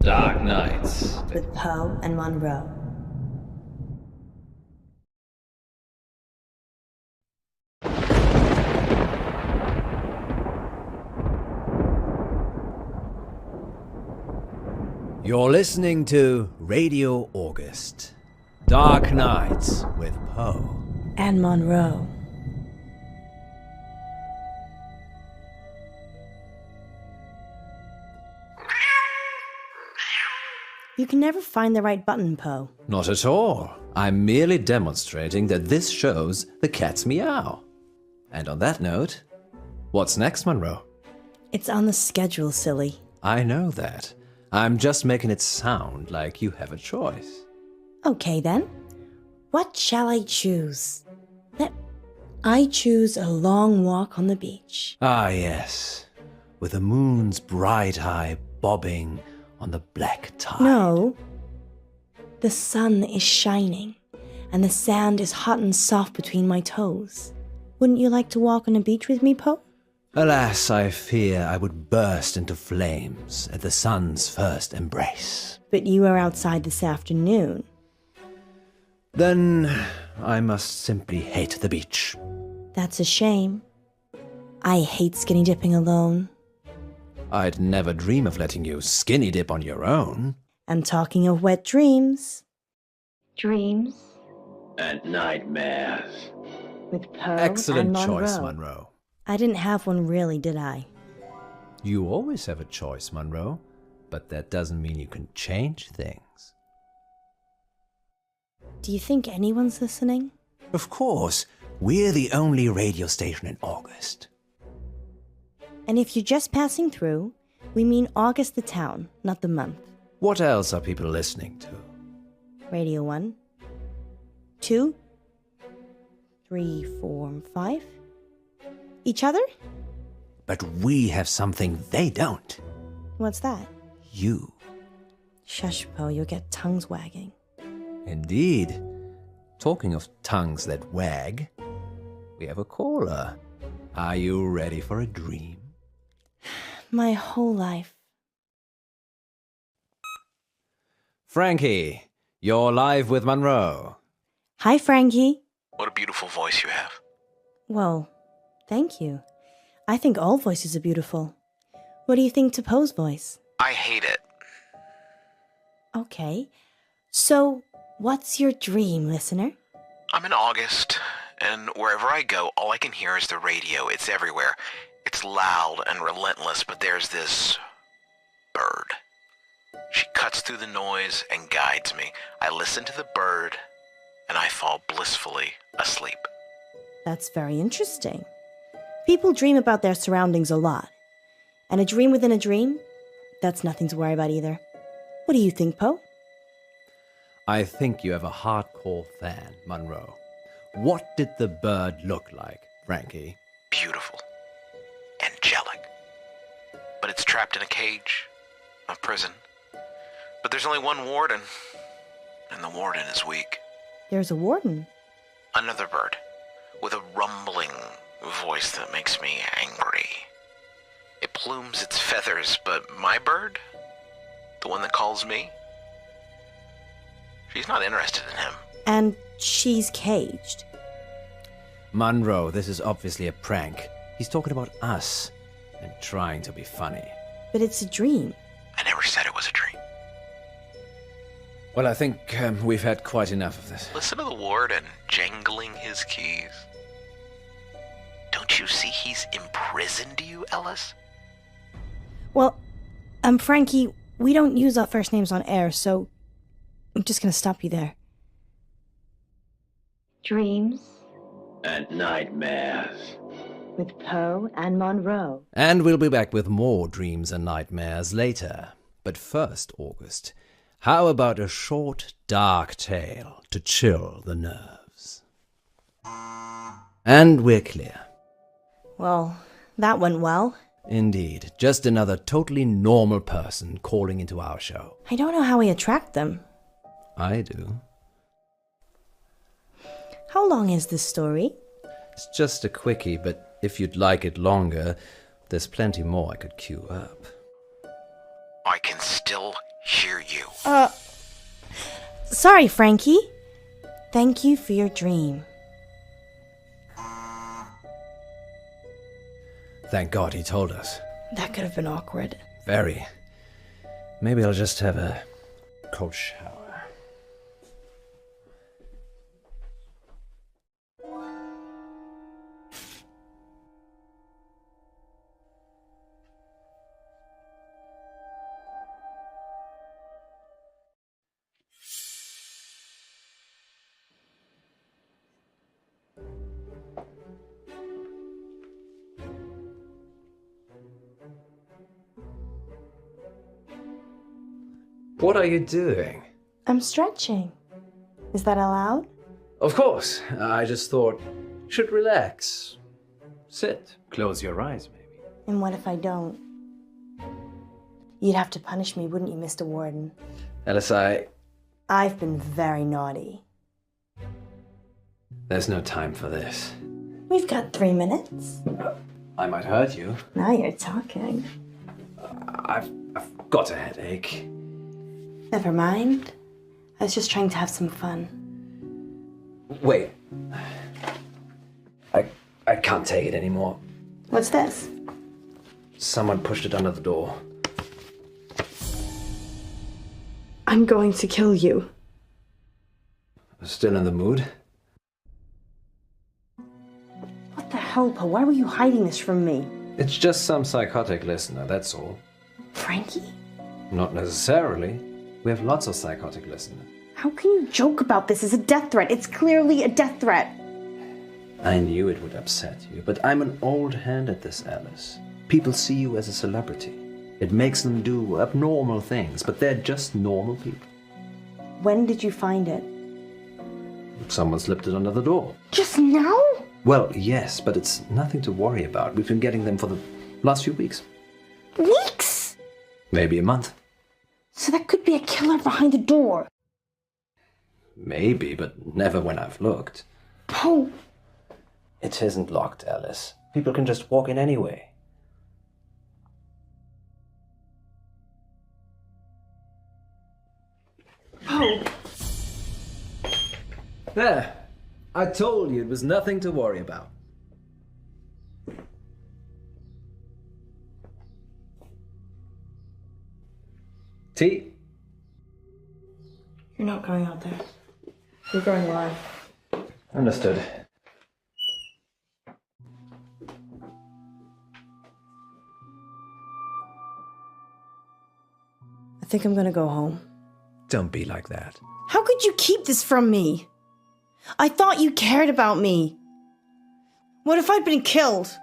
Dark Nights with POE and MUNROE. You're listening to Radio August. Dark Nights with POE And MUNROE. You can never find the right button, POE. Not at all. I'm merely demonstrating that this shows the cat's meow. And on that note, what's next, Munroe? It's on the schedule, silly. I know that. I'm just making it sound like you have a choice. Okay then. What shall I choose? I choose a long walk on the beach. Ah, yes. With the moon's bright eye bobbing on the black tide. No. The sun is shining, and the sand is hot and soft between my toes. Wouldn't you like to walk on a beach with me, POE? Alas, I fear I would burst into flames at the sun's first embrace. But you are outside this afternoon. Then I must simply hate the beach. That's a shame. I hate skinny dipping alone. I'd never dream of letting you skinny dip on your own. And talking of wet dreams. and nightmares. With POE Excellent and choice, MUNROE. Munroe. I didn't have one really, did I? You always have a choice, Munroe, but that doesn't mean you can change things. Do you think anyone's listening? Of course, we're the only radio station in August. And if you're just passing through, we mean August the town, not the month. What else are people listening to? Radio 1, 2, 3, 4, 5. Each other? But we have something they don't. What's that? You. Shush, POE, you'll get tongues wagging. Indeed. Talking of tongues that wag, we have a caller. Are you ready for a dream? My whole life. Frankie, you're live with Munroe. Hi, Frankie. What a beautiful voice you have. Well, thank you. I think all voices are beautiful. What do you think to POE's voice? I hate it. Okay. So, what's your dream, listener? I'm in August, and wherever I go, all I can hear is the radio. It's everywhere. It's loud and relentless, but there's this bird. She cuts through the noise and guides me. I listen to the bird, and I fall blissfully asleep. That's very interesting. People dream about their surroundings a lot. And a dream within a dream? That's nothing to worry about either. What do you think, POE? I think you have a hardcore fan, Munroe. What did the bird look like, Frankie? Beautiful. Angelic. But it's trapped in a cage, a prison. But there's only one warden, and the warden is weak. There's a warden. Another bird, with a rumbling voice that makes me angry. It plumes its feathers, but my bird, the one that calls me, she's not interested in him. And she's caged. Munroe, this is obviously a prank. He's talking about us and trying to be funny. But it's a dream. I never said it was a dream. Well, I think we've had quite enough of this. Listen to the warden jangling his keys. Don't you see he's imprisoned you, Ellis? Well, Frankie, we don't use our first names on air, so I'm just gonna stop you there. Dreams And nightmares. with Poe and Munroe. And we'll be back with more dreams and nightmares later. But first, August, how about a short, dark tale to chill the nerves? And we're clear. Well, that went well. Indeed, just another totally normal person calling into our show. I don't know how we attract them. I do. How long is this story? It's just a quickie, but if you'd like it longer, there's plenty more I could queue up. I can still hear you. Sorry, Frankie. Thank you for your dream. Thank God he told us. That could have been awkward. Very. Maybe I'll just have a cold shower. What are you doing? I'm stretching. Is that allowed? Of course. I just thought, you should relax. Sit. Close your eyes, maybe. And what if I don't? You'd have to punish me, wouldn't you, Mr. Warden? Alice, I've been very naughty. there's no time for this. We've got 3 minutes. I might hurt you. Now you're talking. I've got a headache. Never mind. I was just trying to have some fun. Wait. I can't take it anymore. What's this? Someone pushed it under the door. I'm going to kill you. Still in the mood? What the hell, Poe? Why were you hiding this from me? It's just some psychotic listener, that's all. Frankie? Not necessarily. We have lots of psychotic listeners. How can you joke about this as a death threat? It's clearly a death threat. I knew it would upset you, but I'm an old hand at this, Alice. People see you as a celebrity. It makes them do abnormal things, but they're just normal people. When did you find it? Someone slipped it under the door. Just now? Well, yes, but it's nothing to worry about. We've been getting them for the last few weeks. Weeks? Maybe a month. So that could be a killer behind the door. Maybe, but never when I've looked. Poe! It isn't locked, Alice. People can just walk in anyway. Poe! There. I told you it was nothing to worry about. Tea? You're not going out there. You're going live. Understood. I think I'm gonna go home. Don't be like that. How could you keep this from me? I thought you cared about me. What if I'd been killed?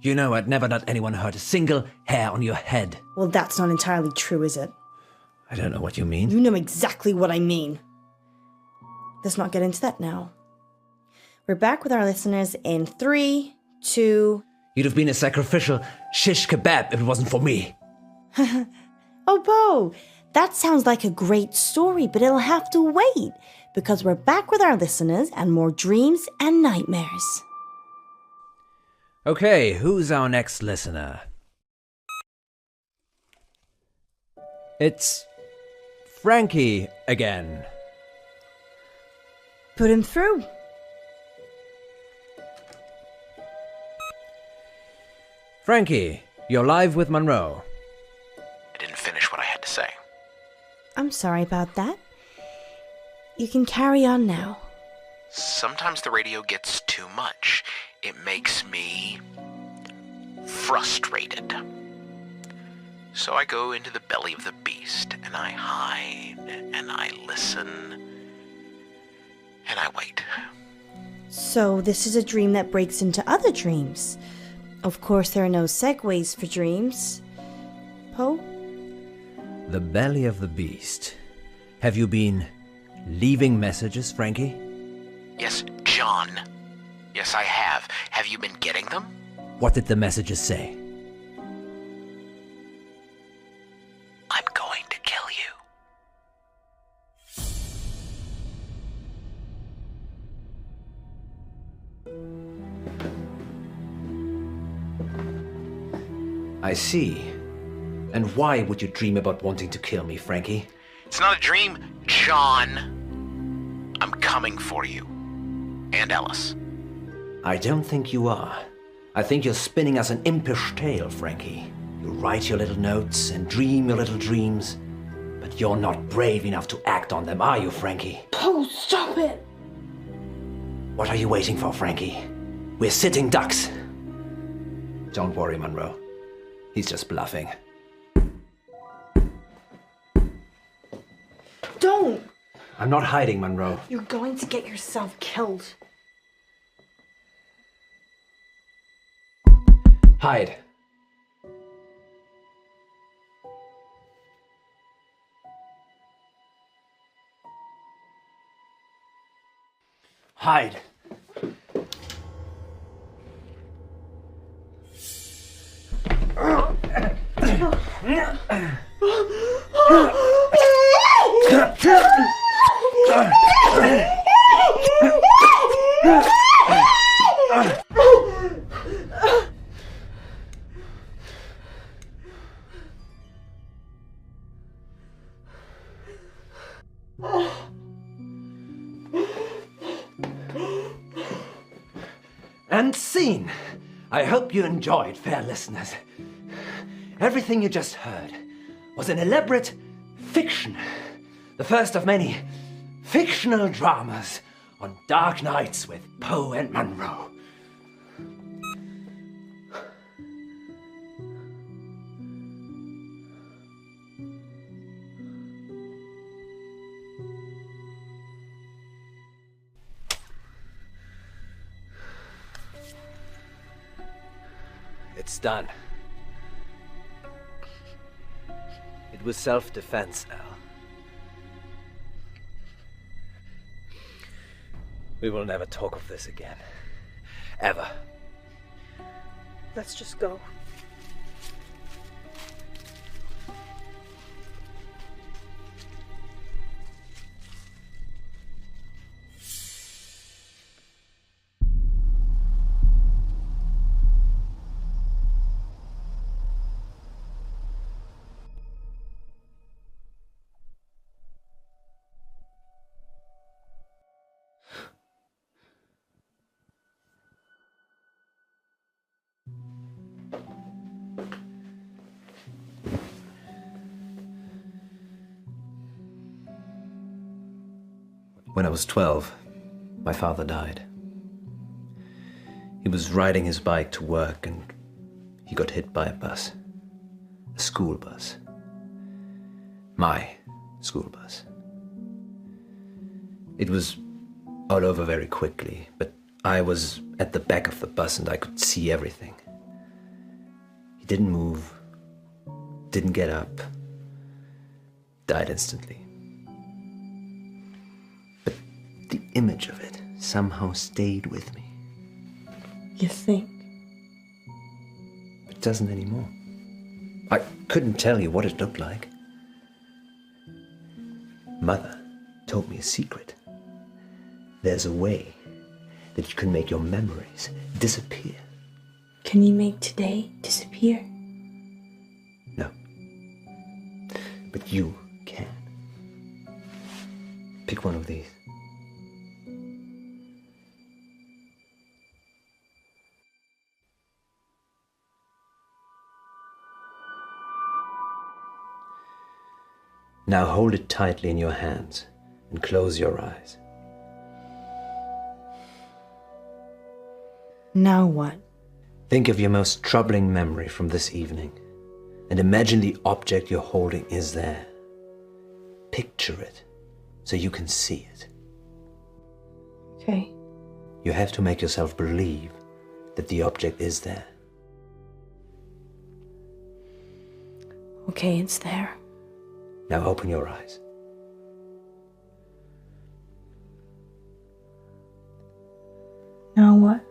You know I'd never let anyone hurt a single hair on your head. Well, that's not entirely true, is it? I don't know what you mean. You know exactly what I mean. Let's not get into that now. We're back with our listeners in 3, 2... You'd have been a sacrificial shish kebab if it wasn't for me. Oh, Poe, that sounds like a great story, but it'll have to wait, because we're back with our listeners and more dreams and nightmares. Okay, who's our next listener? It's Frankie again. Put him through. Frankie, you're live with Munroe. I didn't finish what I had to say. I'm sorry about that. You can carry on now. Sometimes the radio gets too much. It makes me frustrated. So I go into the belly of the beast, and I hide, and I listen, and I wait. So this is a dream that breaks into other dreams. Of course, there are no segues for dreams. Poe? The belly of the beast. Have you been leaving messages, Frankie? Yes, John. Yes, I have. Have you been getting them? What did the messages say? I'm going to kill you. I see. And why would you dream about wanting to kill me, Frankie? It's not a dream, John. I'm coming for you. And Ellis. I don't think you are. I think you're spinning us an impish tale, Frankie. You write your little notes and dream your little dreams, but you're not brave enough to act on them, are you, Frankie? Poe, stop it! What are you waiting for, Frankie? We're sitting ducks. Don't worry, Munro. He's just bluffing. Don't! I'm not hiding, Munro. You're going to get yourself killed. Hide. Hide. And scene. I hope you enjoyed, fair listeners. Everything you just heard was an elaborate fiction. The first of many fictional dramas on dark nights with Poe and Munroe. It's done. It was self-defense, Al. We will never talk of this again. Ever. Let's just go. When I was 12, my father died. He was riding his bike to work and he got hit by a bus. A school bus. My school bus. It was all over very quickly, but I was at the back of the bus and I could see everything. He didn't move, didn't get up, died instantly. But the image of it somehow stayed with me. You think? It doesn't anymore. I couldn't tell you what it looked like. Mother told me a secret. There's a way that you can make your memories disappear. Can you make today disappear? No. But you can. Pick one of these. Now hold it tightly in your hands and close your eyes. Now what? Think of your most troubling memory from this evening. and imagine the object you're holding is there. Picture it so you can see it. Okay. You have to make yourself believe that the object is there. Okay, it's there. Now open your eyes. Now what?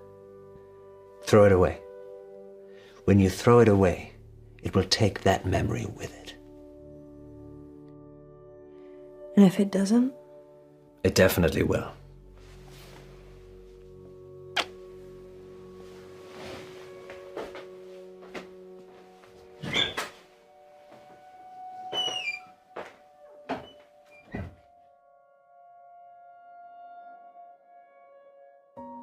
Throw it away. When you throw it away, it will take that memory with it. And if it doesn't? It definitely will.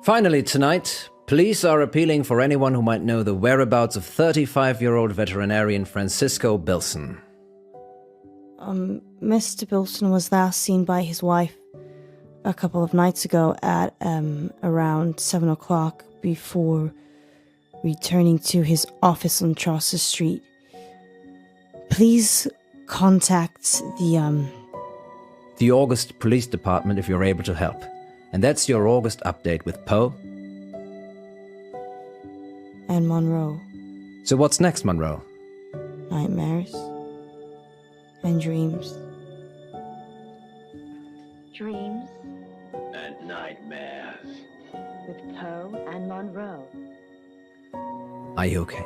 Finally tonight, police are appealing for anyone who might know the whereabouts of 35-year-old veterinarian Francisco Bilson. Mr. Bilson was last seen by his wife a couple of nights ago at around 7 o'clock before returning to his office on Chaucer Street. Please contact The August Police Department if you're able to help. And that's your August update with Poe and Munroe. So what's next, Munroe? Nightmares and dreams. Dreams And nightmares. with Poe and Munroe. Are you okay?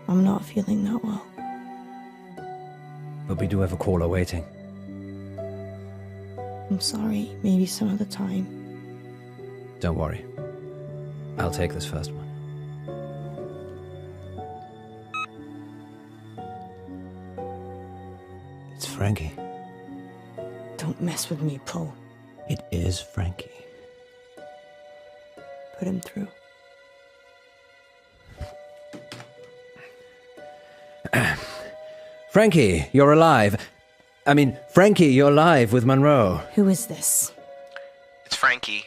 I'm not feeling that well. But we do have a caller waiting. I'm sorry, maybe some other time. Don't worry. I'll take this first one. It's Frankie. Don't mess with me, Poe. It is Frankie. Put him through. Frankie, you're alive. Frankie, you're live with Munroe. Who is this? It's Frankie.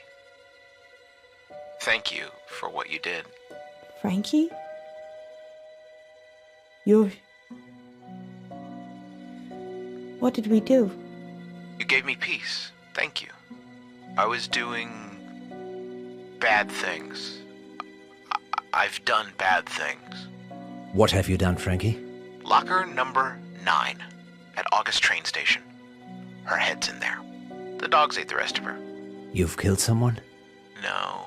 Thank you for what you did. Frankie? You're... What did we do? You gave me peace. Thank you. I was doing bad things. I've done bad things. What have you done, Frankie? Locker number 9 at August train station. Her head's in there. The dogs ate the rest of her. You've killed someone? No.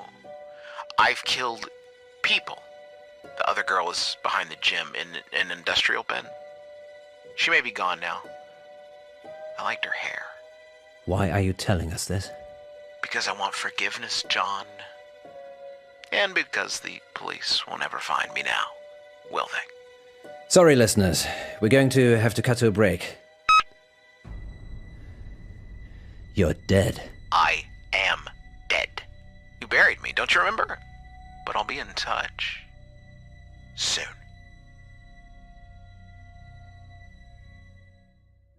I've killed people. The other girl is behind the gym in an industrial bin. She may be gone now. I liked her hair. Why are you telling us this? Because I want forgiveness, John. And because the police will never find me now, will they? Sorry, listeners. We're going to have to cut to a break. You're dead. I am dead. You buried me, don't you remember? But I'll be in touch soon.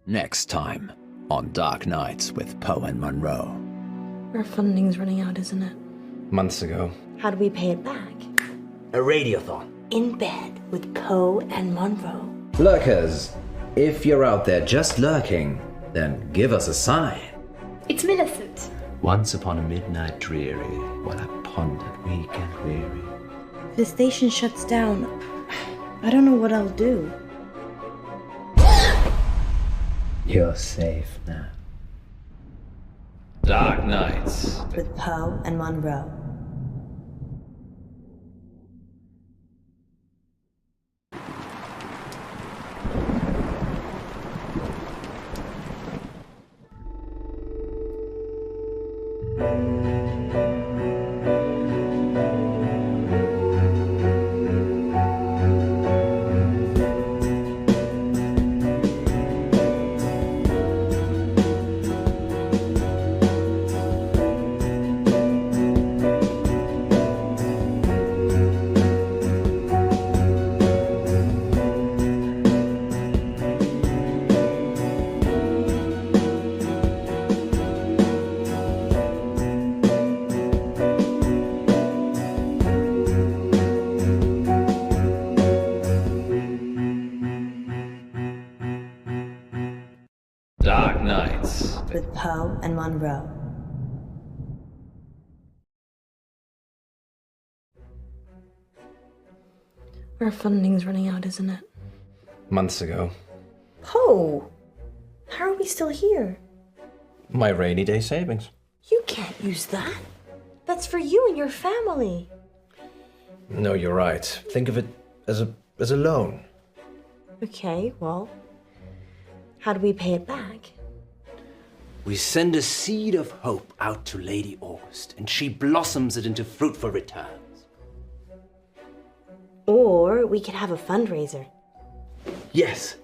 Next time on Dark Nights with Poe and Munroe. Our funding's running out, isn't it? Months ago. How do we pay it back? A radiothon. In bed with Poe and Munroe. Lurkers, if you're out there just lurking, then give us a sign. It's Millicent. Once upon a midnight dreary, while I pondered weak and weary. If the station shuts down, I don't know what I'll do. You're safe now. Dark Nights. With Poe and Munroe. Dark Nights. With Poe and Munroe. Our funding's running out, isn't it? Months ago. Poe! How are we still here? My rainy day savings. You can't use that. That's for you and your family. No, you're right. Think of it as a loan. Okay, well, how do we pay it back? We send a seed of hope out to Lady August, and she blossoms it into fruitful returns. Or we could have a fundraiser. Yes,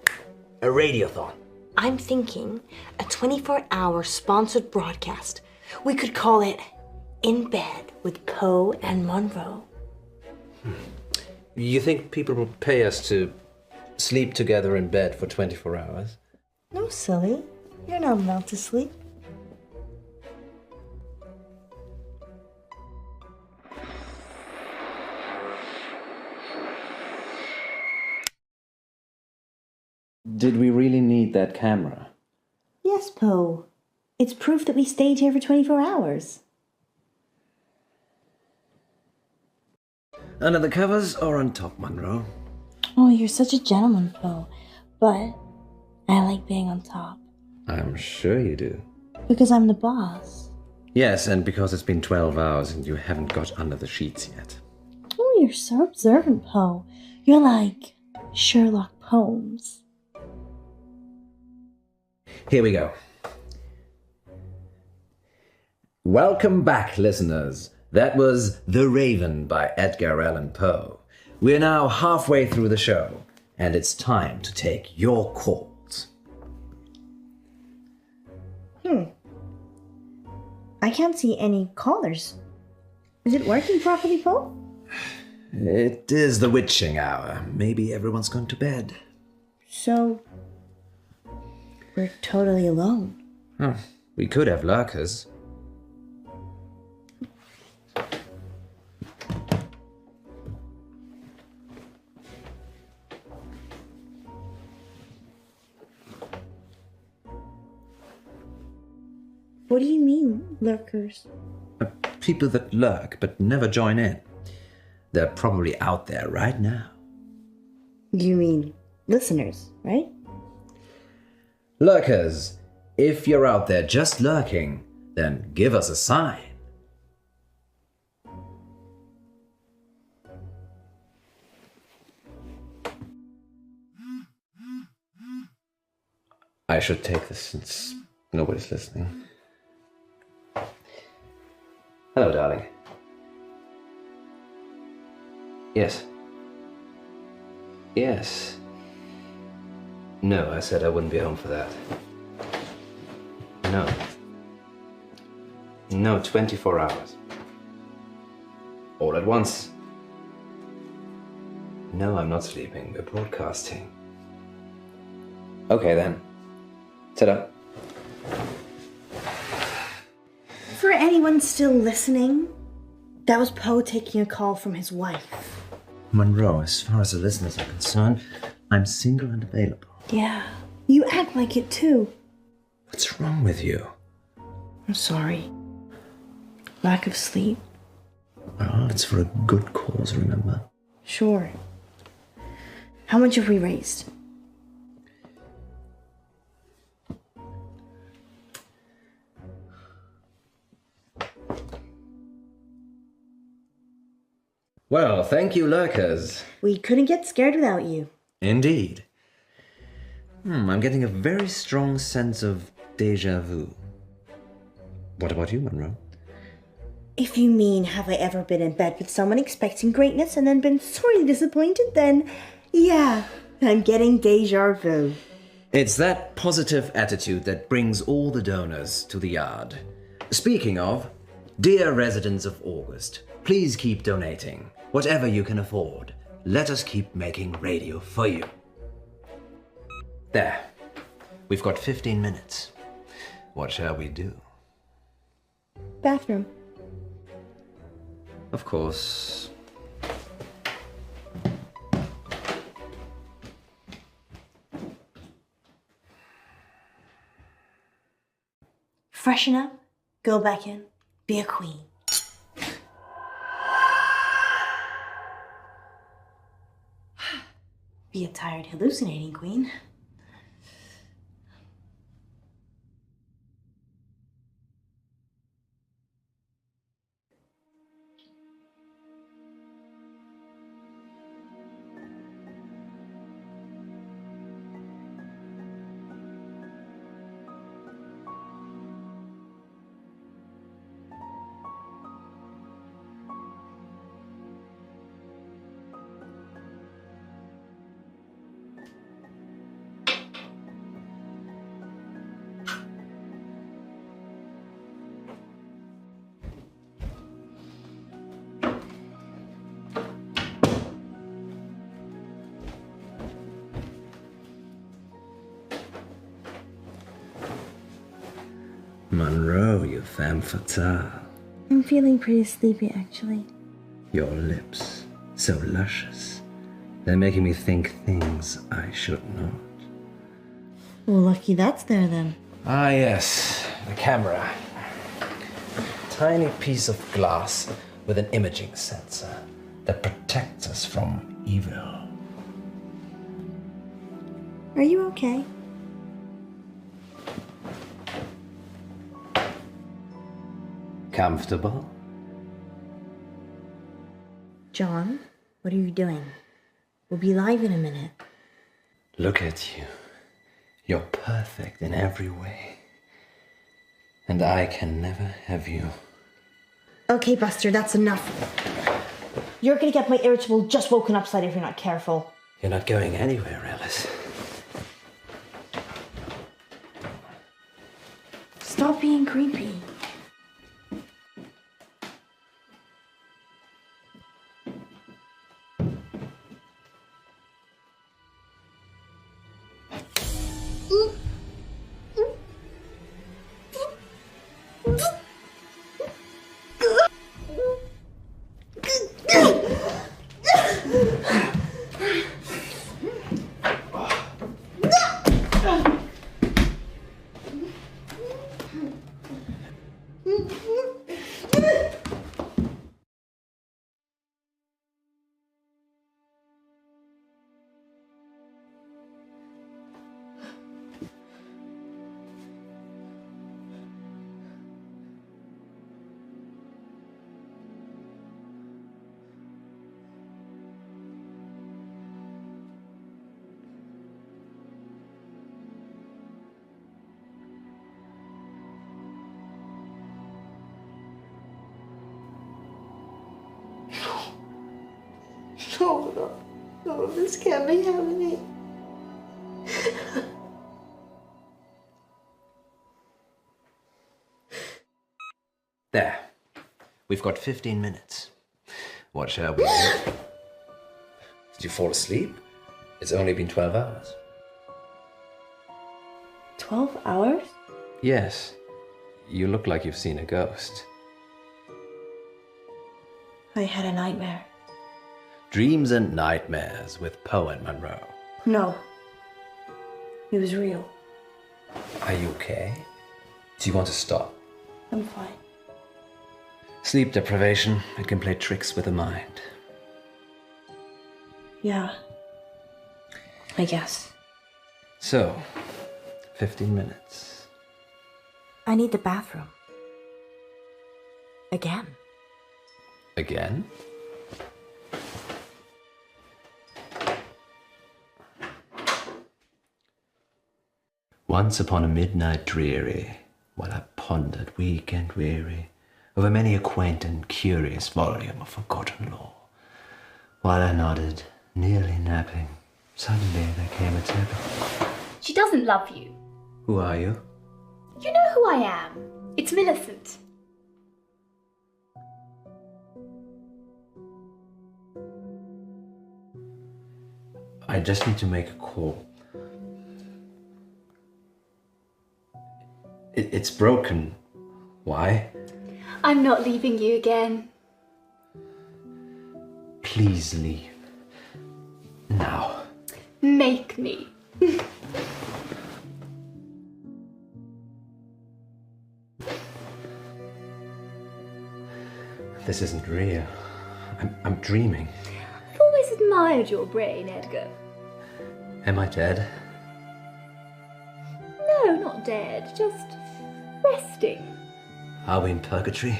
a radiothon. I'm thinking a 24-hour sponsored broadcast. We could call it In Bed with Poe and Munroe. You think people will pay us to sleep together in bed for 24 hours? No, silly. You're not allowed to sleep. Did we really need that camera? Yes, Poe. It's proof that we stayed here for 24 hours. Under the covers or on top, Munroe? Oh, you're such a gentleman, Poe. But I like being on top. I'm sure you do. Because I'm the boss. Yes, and because it's been 12 hours and you haven't got under the sheets yet. Oh, you're so observant, Poe. You're like Sherlock Holmes. Here we go. Welcome back, listeners. That was The Raven by Edgar Allan Poe. We're now halfway through the show, and it's time to take your calls. I can't see any callers. Is it working properly, Poe? It is the witching hour. Maybe everyone's gone to bed. So, we're totally alone. We could have lurkers. What do you mean, lurkers? People that lurk but never join in. They're probably out there right now. You mean listeners, right? Lurkers, if you're out there just lurking, then give us a sign. I should take this since nobody's listening. Hello, darling. Yes. Yes. No, I said I wouldn't be home for that. No. No, 24 hours. All at once. No, I'm not sleeping. We're broadcasting. Okay, then. Ta-da. For anyone still listening, that was Poe taking a call from his wife. Munroe, as far as the listeners are concerned, I'm single and available. Yeah, you act like it too. What's wrong with you? I'm sorry. Lack of sleep. Well, it's for a good cause, remember? Sure. How much have we raised? Well, thank you, lurkers. We couldn't get scared without you. Indeed. I'm getting a very strong sense of déjà vu. What about you, Munroe? If you mean, have I ever been in bed with someone expecting greatness and then been sorely disappointed, then yeah, I'm getting déjà vu. It's that positive attitude that brings all the donors to the yard. Speaking of, dear residents of August, please keep donating. Whatever you can afford. Let us keep making radio for you. There. We've got 15 minutes. What shall we do? Bathroom. Of course. freshen up, go back in, be a queen. Be a tired, hallucinating queen. Munroe, you femme fatale. I'm feeling pretty sleepy, actually. Your lips, so luscious. They're making me think things I should not. Well, lucky that's there then. Ah, yes, the camera. Tiny piece of glass with an imaging sensor that protects us from evil. Are you okay? Comfortable? John, what are you doing? We'll be live in a minute. Look at you. You're perfect in every way. And I can never have you. Okay, Buster, that's enough. You're gonna get my irritable just woken up side if you're not careful. You're not going anywhere, Alice. Stop being creepy. No, this can't be happening. There. We've got 15 minutes. What shall we do? Did you fall asleep? It's only been 12 hours. 12 hours? Yes. You look like you've seen a ghost. I had a nightmare. Dreams and Nightmares with Poe and Munroe. No. It was real. Are you okay? Do you want to stop? I'm fine. Sleep deprivation, it can play tricks with the mind. Yeah. I guess. So, 15 minutes. I need the bathroom. Again. Again? Once upon a midnight dreary, while I pondered weak and weary over many a quaint and curious volume of forgotten lore, while I nodded, nearly napping, suddenly there came a tapping. She doesn't love you. Who are you? You know who I am. It's Millicent. I just need to make a call. It's broken. Why? I'm not leaving you again. Please leave. Now. Make me. This isn't real. I'm dreaming. I've always admired your brain, Edgar. Am I dead? No, not dead, just resting. Are we in purgatory?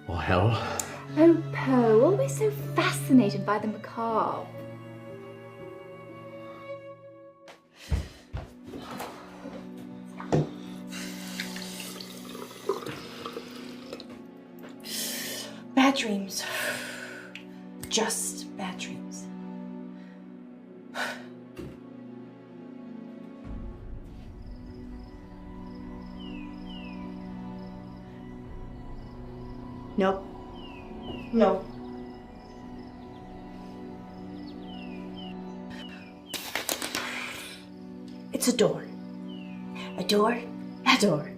Or hell? Oh, Poe, always so fascinated by the macabre. Bad dreams. Just bad dreams. Nope. No. It's a door. A door. A door.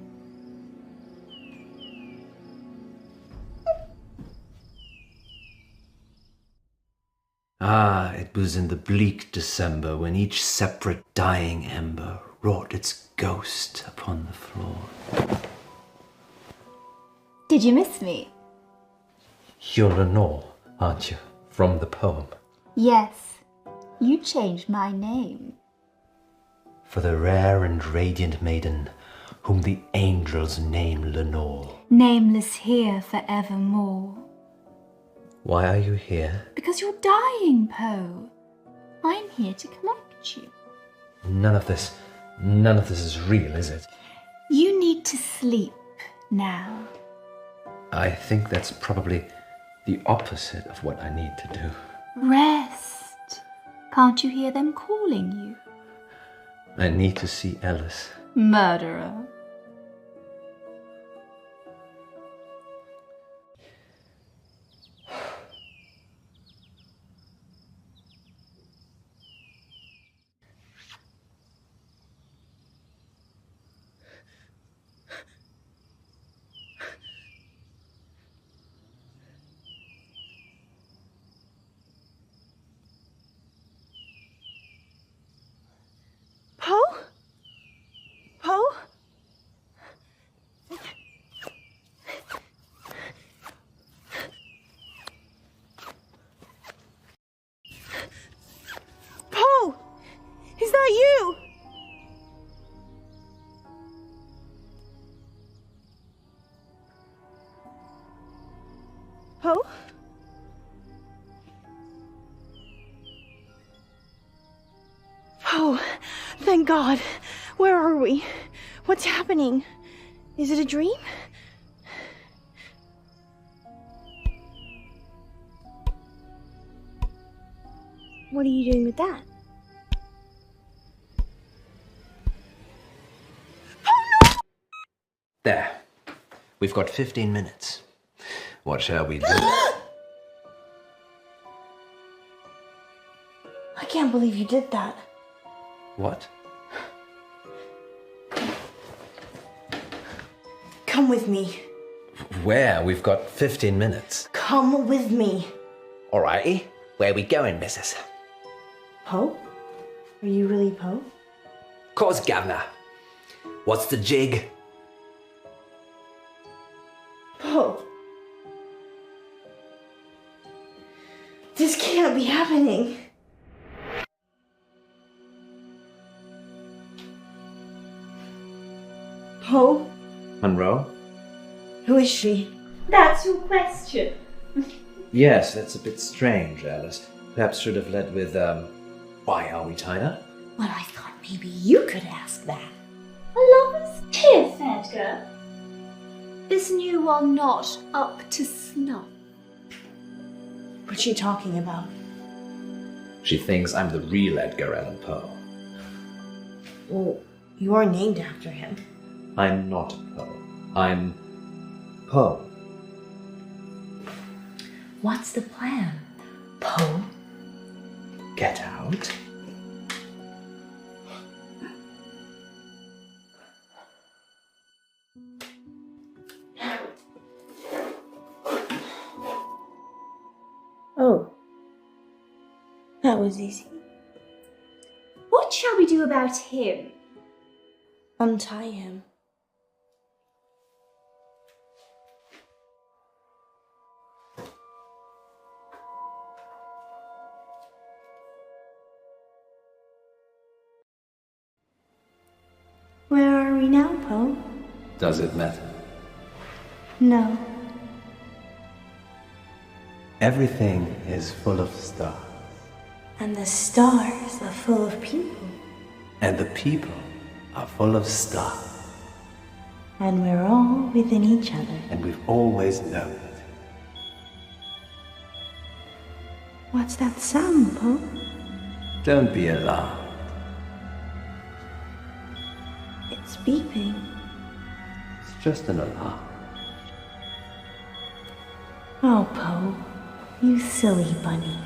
Ah, it was in the bleak December when each separate dying ember wrought its ghost upon the floor. Did you miss me? You're Lenore, aren't you? From the poem. Yes. You changed my name. For the rare and radiant maiden whom the angels name Lenore. Nameless here forevermore. Why are you here? Because you're dying, Poe. I'm here to collect you. None of this is real, is it? You need to sleep now. I think that's probably the opposite of what I need to do. Rest. Can't you hear them calling you? I need to see Alice. Murderer. Poe? Poe? Poe! Is that you? Poe? Poe, thank God. Where are we? What's happening? Is it a dream? What are you doing with that? There. We've got 15 minutes. What shall we do? I can't believe you did that. What? Come with me. Where? We've got 15 minutes. Come with me. Alrighty. Where are we going, missus? Poe? Are you really Poe? Course, Governor. What's the jig? Poe. This can't be happening. Poe? Munroe? Who is she? That's your question. Yes, that's a bit strange, Alice. Perhaps should have led with, why are we tied up? Well, I thought maybe you could ask that. A lover's kiss, Edgar. This new one not up to snuff. What's she talking about? She thinks I'm the real Edgar Allan Poe. Well, you are named after him. I'm not Poe. I'm Poe. What's the plan, Poe? Get out. Oh. That was easy. What shall we do about him? Untie him. are we now, Poe? Does it matter? No. Everything is full of stars. And the stars are full of people. And the people are full of stars. And we're all within each other. And we've always known it. What's that sound, Poe? Don't be alarmed. It's beeping. It's just an alarm. Oh, Poe, you silly bunny.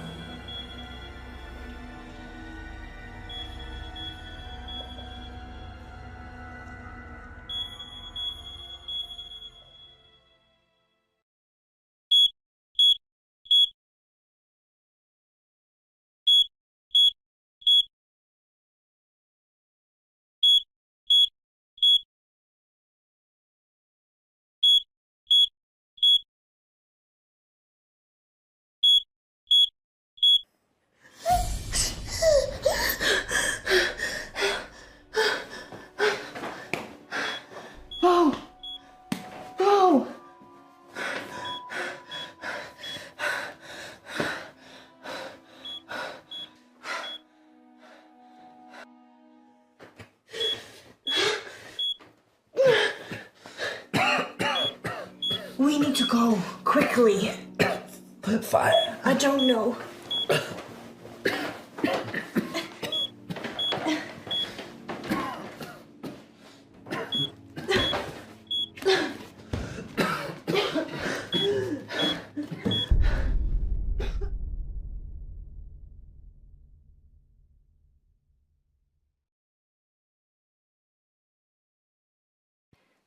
We need to go, quickly. Fire. I don't know.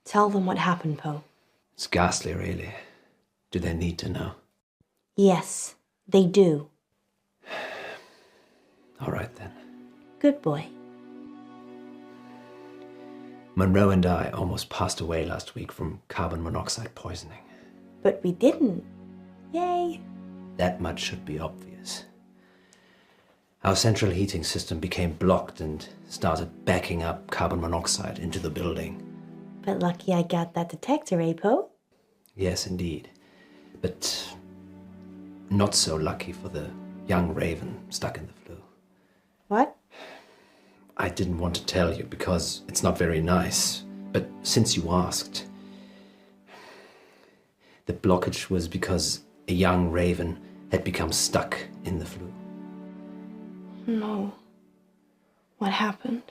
Tell them what happened, Poe. It's ghastly, really. Do they need to know? Yes, they do. All right, then. Good boy. Monroe and I almost passed away last week from carbon monoxide poisoning. But we didn't. Yay. That much should be obvious. Our central heating system became blocked and started backing up carbon monoxide into the building. But lucky I got that detector, eh, Poe? Yes, indeed. But not so lucky for the young raven stuck in the flue. What? I didn't want to tell you because it's not very nice. But since you asked, the blockage was because a young raven had become stuck in the flue. No. What happened?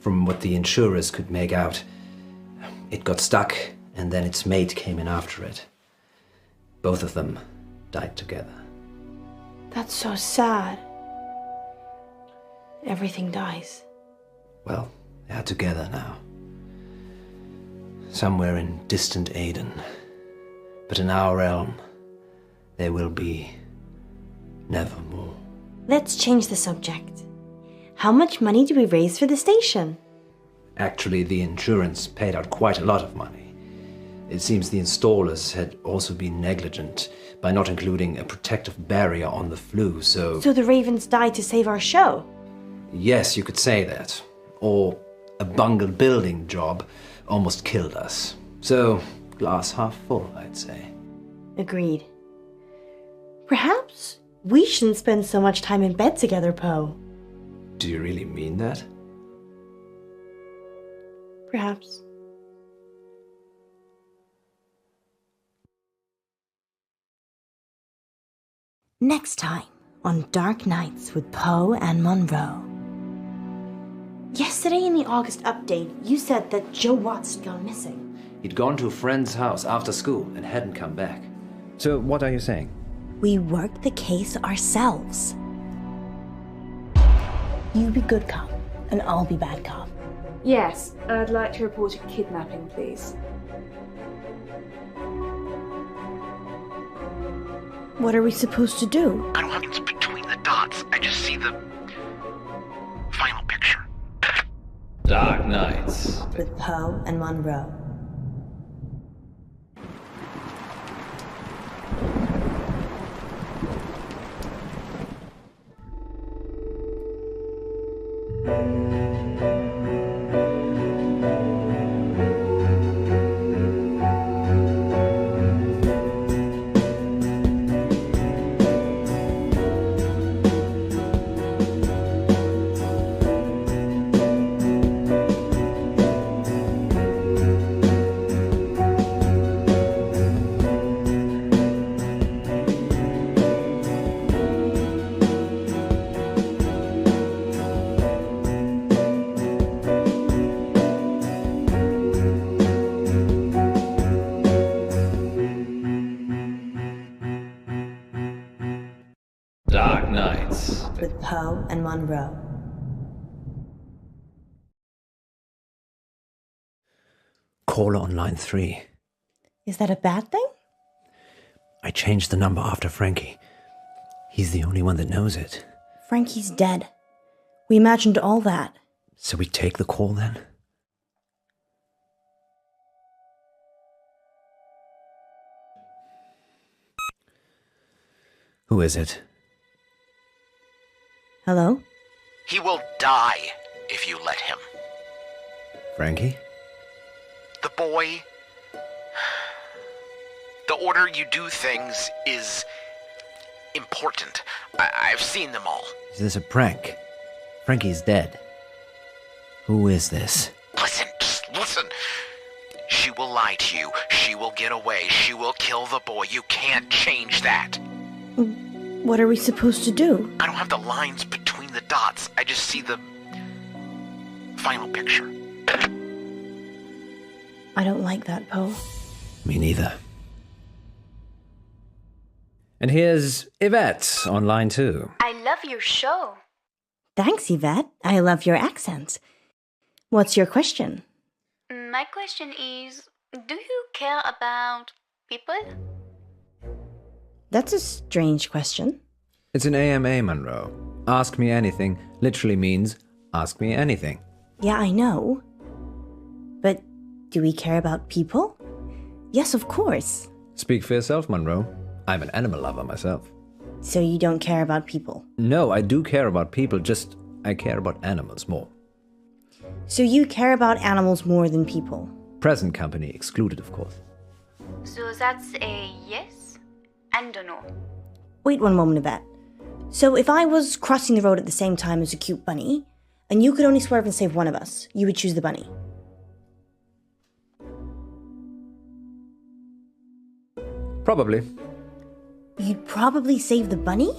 From what the insurers could make out, it got stuck and then its mate came in after it. Both of them died together. That's so sad. Everything dies. Well, they are together now. Somewhere in distant Aden. But in our realm, they will be nevermore. Let's change the subject. How much money do we raise for the station? Actually, the insurance paid out quite a lot of money. It seems the installers had also been negligent by not including a protective barrier on the flue, so... So the ravens died to save our show? Yes, you could say that. Or a bungled building job almost killed us. So, glass half full, I'd say. Agreed. Perhaps we shouldn't spend so much time in bed together, Poe. Do you really mean that? Perhaps. Next time on Dark Nights with Poe and Munroe. Yesterday in the August update, you said that Joe Watts had gone missing. He'd gone to a friend's house after school and hadn't come back. So what are you saying? We worked the case ourselves. You be good cop, and I'll be bad cop. Yes, I'd like to report a kidnapping, please. What are we supposed to do? I don't have it's between the dots. I just see the final picture. Dark Nights. With Poe and Munroe. and Munroe. Caller on line 3. Is that a bad thing? I changed the number after Frankie. He's the only one that knows it. Frankie's dead. We imagined all that. So we take the call then? Who is it? Hello? He will die if you let him. Frankie? The boy... The order you do things is important. I've seen them all. Is this a prank? Frankie's dead. Who is this? Listen, just listen. She will lie to you. She will get away. She will kill the boy. You can't change that. What are we supposed to do? I don't have the lines between the dots. I just see the final picture. I don't like that, Poe. Me neither. And here's Yvette on line 2. I love your show. Thanks, Yvette. I love your accent. What's your question? My question is, do you care about people? That's a strange question. It's an AMA, Munroe. Ask me anything literally means ask me anything. Yeah, I know. But do we care about people? Yes, of course. Speak for yourself, Munroe. I'm an animal lover myself. So you don't care about people? No, I do care about people, just I care about animals more. So you care about animals more than people? Present company excluded, of course. So that's a yes and a no. Wait one moment, Yvette. So if I was crossing the road at the same time as a cute bunny, and you could only swerve and save one of us, you would choose the bunny? Probably. You'd probably save the bunny?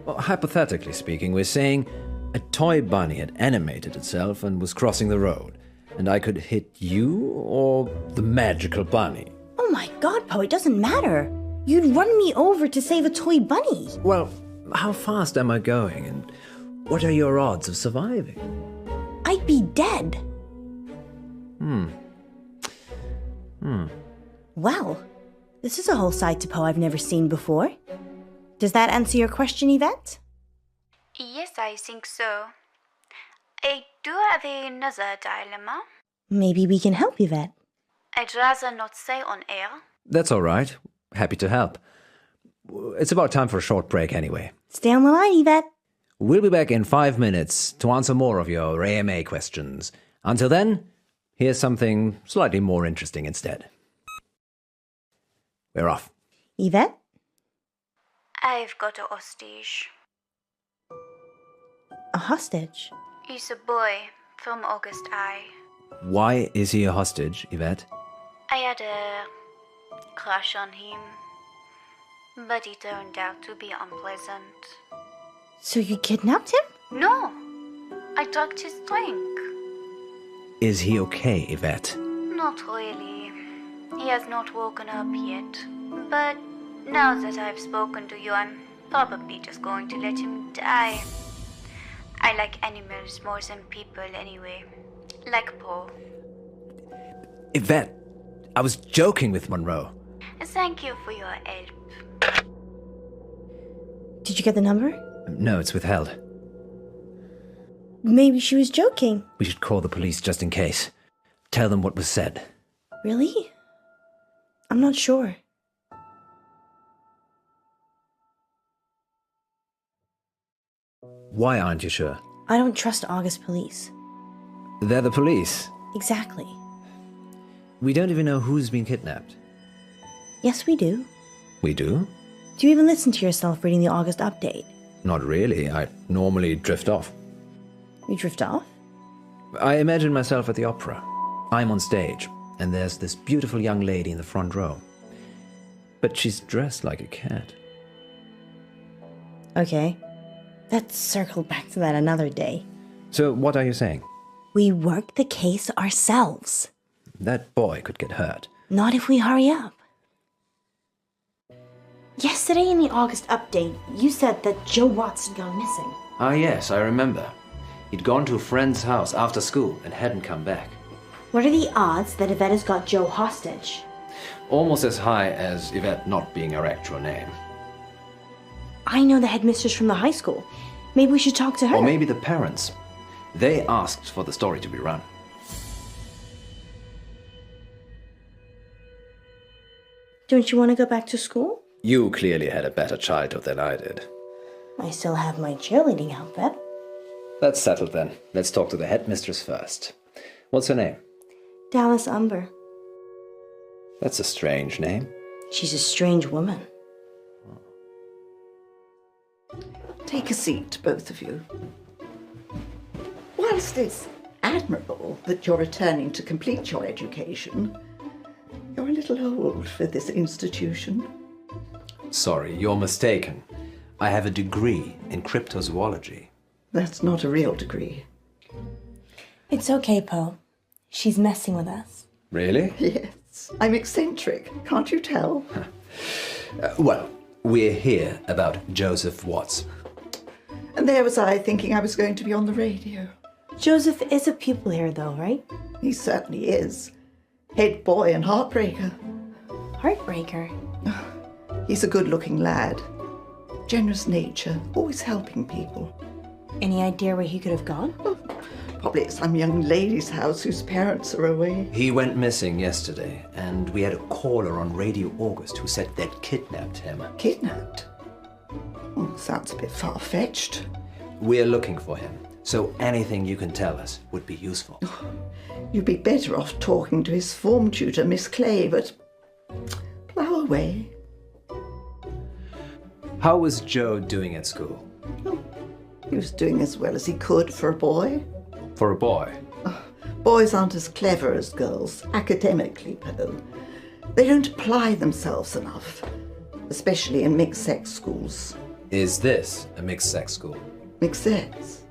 Well, hypothetically speaking, we're saying a toy bunny had animated itself and was crossing the road, and I could hit you or the magical bunny. Oh my god, Poe, it doesn't matter. You'd run me over to save a toy bunny. Well, how fast am I going, and what are your odds of surviving? I'd be dead. Well, this is a whole side to Poe I've never seen before. Does that answer your question, Yvette? Yes, I think so. I do have another dilemma. Maybe we can help, Yvette. I'd rather not say on air. That's all right. Happy to help. It's about time for a short break anyway. Stay on the line, Yvette. We'll be back in 5 minutes to answer more of your AMA questions. Until then, here's something slightly more interesting instead. We're off. Yvette? I've got a hostage. A hostage? He's a boy from August High. Why is he a hostage, Yvette? I had a crush on him, but he turned out to be unpleasant. So you kidnapped him? No, I drugged his drink. Is he okay, Yvette? Not really. He has not woken up yet. But now that I've spoken to you, I'm probably just going to let him die. I like animals more than people anyway. Like Poe. Yvette, I was joking with Munroe. Thank you for your help. Did you get the number? No, it's withheld. Maybe she was joking. We should call the police just in case. Tell them what was said. Really? I'm not sure. Why aren't you sure? I don't trust August police. They're the police. Exactly. We don't even know who's been kidnapped. Yes, we do. We do? Do you even listen to yourself reading the August update? Not really. I normally drift off. You drift off? I imagine myself at the opera. I'm on stage, and there's this beautiful young lady in the front row. But she's dressed like a cat. Okay. Let's circle back to that another day. So what are you saying? We work the case ourselves. That boy could get hurt. Not if we hurry up. Yesterday in the August update, you said that Joe Watts had gone missing. Ah, yes, I remember. He'd gone to a friend's house after school and hadn't come back. What are the odds that Yvette has got Joe hostage? Almost as high as Yvette not being her actual name. I know the headmistress from the high school. Maybe we should talk to her. Or maybe the parents. They asked for the story to be run. Don't you want to go back to school? You clearly had a better childhood than I did. I still have my cheerleading outfit. That's settled then. Let's talk to the headmistress first. What's her name? Dallas Umber. That's a strange name. She's a strange woman. Take a seat, both of you. Whilst it's admirable that you're returning to complete your education, you're a little old for this institution. Sorry, you're mistaken. I have a degree in cryptozoology. That's not a real degree. It's okay, Poe. She's messing with us. Really? Yes, I'm eccentric, can't you tell? Well, we're here about Joseph Watts. And there was I thinking I was going to be on the radio. Joseph is a pupil here, though, right? He certainly is. Head boy and heartbreaker. Heartbreaker? He's a good-looking lad. Generous nature, always helping people. Any idea where he could have gone? Probably at some young lady's house whose parents are away. He went missing yesterday, and we had a caller on Radio August who said they'd kidnapped him. Kidnapped? Sounds a bit far-fetched. We're looking for him, so anything you can tell us would be useful. You'd be better off talking to his form tutor, Miss Clay, but plough away. How was Joe doing at school? He was doing as well as he could for a boy. For a boy? Boys aren't as clever as girls, academically, Poe. They don't apply themselves enough, especially in mixed-sex schools. Is this a mixed-sex school? Mixed-sex?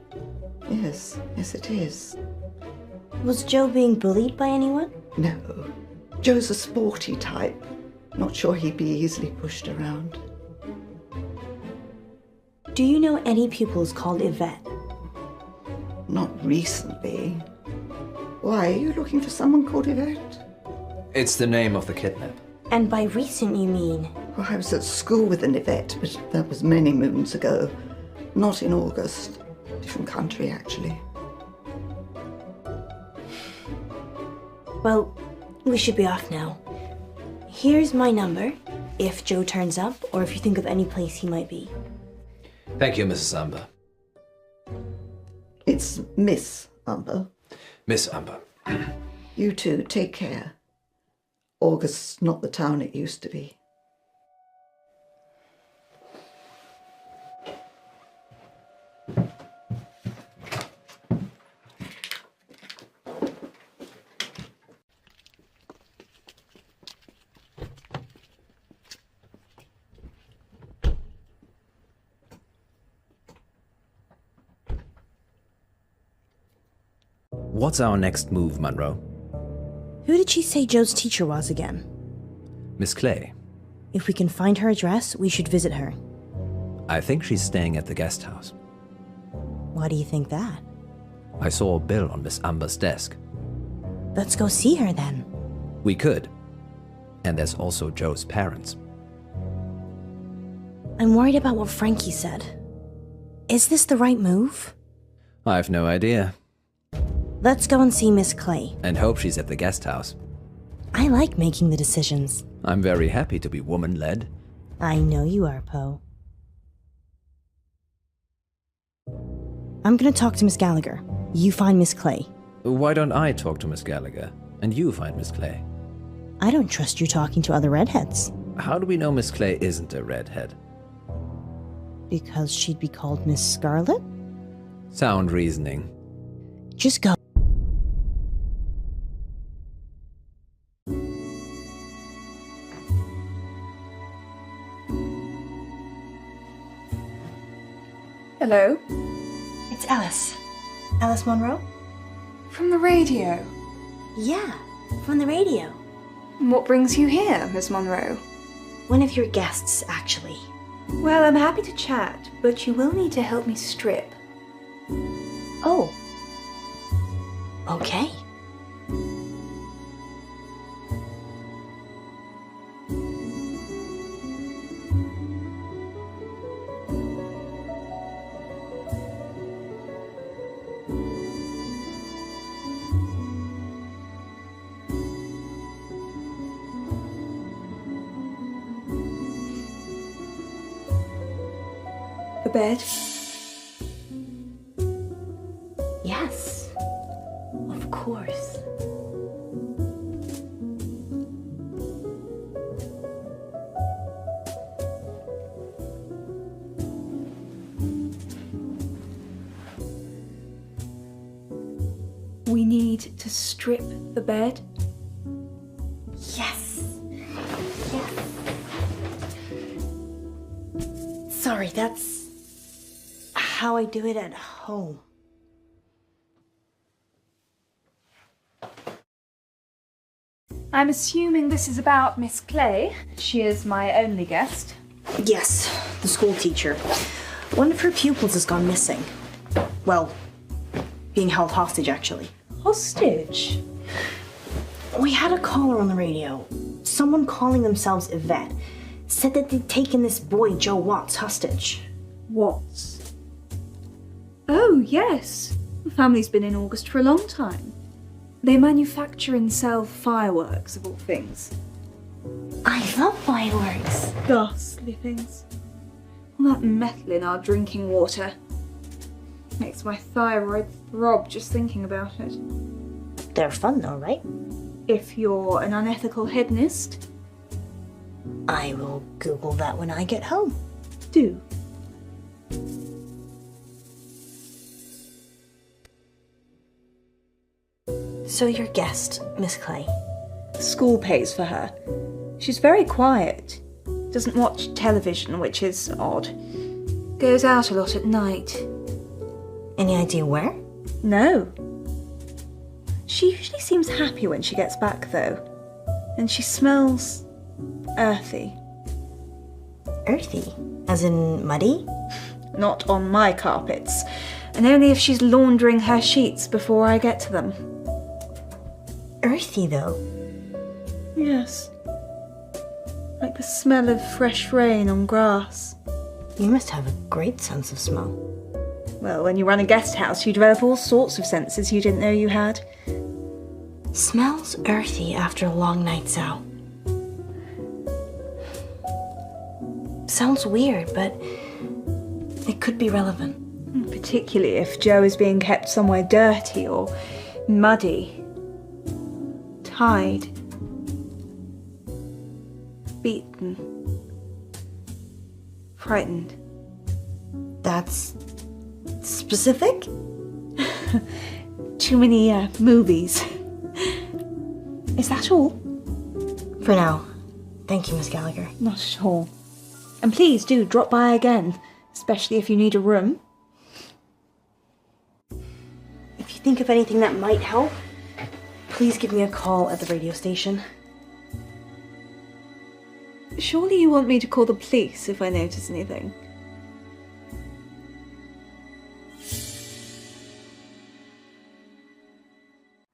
Yes, it is. Was Joe being bullied by anyone? No. Joe's a sporty type. Not sure he'd be easily pushed around. Do you know any pupils called Yvette? Not recently. Why, are you looking for someone called Yvette? It's the name of the kidnap. And by recent you mean? Well, I was at school with an Yvette, but that was many moons ago. Not in August. Different country, actually. Well, we should be off now. Here's my number, if Joe turns up, or if you think of any place he might be. Thank you, Mrs. Umber. It's Miss Umber. Miss Umber. You too, take care. August's not the town it used to be. What's our next move, Munro? Who did she say Joe's teacher was again? Miss Clay. If we can find her address, we should visit her. I think she's staying at the guest house. Why do you think that? I saw a bill on Miss Umber's desk. Let's go see her then. We could. And there's also Joe's parents. I'm worried about what Frankie said. Is this the right move? I've no idea. Let's go and see Miss Clay. And hope she's at the guest house. I like making the decisions. I'm very happy to be woman-led. I know you are, Poe. I'm gonna talk to Miss Gallagher. You find Miss Clay. Why don't I talk to Miss Gallagher, and you find Miss Clay? I don't trust you talking to other redheads. How do we know Miss Clay isn't a redhead? Because she'd be called Miss Scarlet? Sound reasoning. Just go. Hello? It's Alice. Alice Munro? From the radio. Yeah, from the radio. And what brings you here, Miss Monroe? One of your guests, actually. Well, I'm happy to chat, but you will need to help me strip. Oh. Okay. The bed? Yes. Of course. We need to strip the bed. Yes. Yes. Sorry, that's how I do it at home. I'm assuming this is about Miss Clay. She is my only guest. Yes, the school teacher. One of her pupils has gone missing. Well, being held hostage, actually. Hostage? We had a caller on the radio. Someone calling themselves Yvette said that they'd taken this boy, Joe Watts, hostage. Watts? Oh, yes. The family's been in August for a long time. They manufacture and sell fireworks, of all things. I love fireworks. Ghastly things. All that metal in our drinking water. Makes my thyroid throb just thinking about it. They're fun though, right? If you're an unethical hedonist. I will Google that when I get home. Do. So your guest, Miss Clay. School pays for her. She's very quiet. Doesn't watch television, which is odd. Goes out a lot at night. Any idea where? No. She usually seems happy when she gets back, though. And she smells earthy. Earthy? As in muddy? Not on my carpets. And only if she's laundering her sheets before I get to them. Earthy, though? Yes. Like the smell of fresh rain on grass. You must have a great sense of smell. Well, when you run a guest house, you develop all sorts of senses you didn't know you had. Smells earthy after a long night's out. Sounds weird, but it could be relevant. Particularly if Joe is being kept somewhere dirty or muddy. Tied. Beaten. Frightened. That's specific? Too many movies. Is that all? For now. Thank you, Miss Gallagher. Not at all. And please do drop by again, especially if you need a room. If you think of anything that might help, please give me a call at the radio station. Surely you want me to call the police if I notice anything?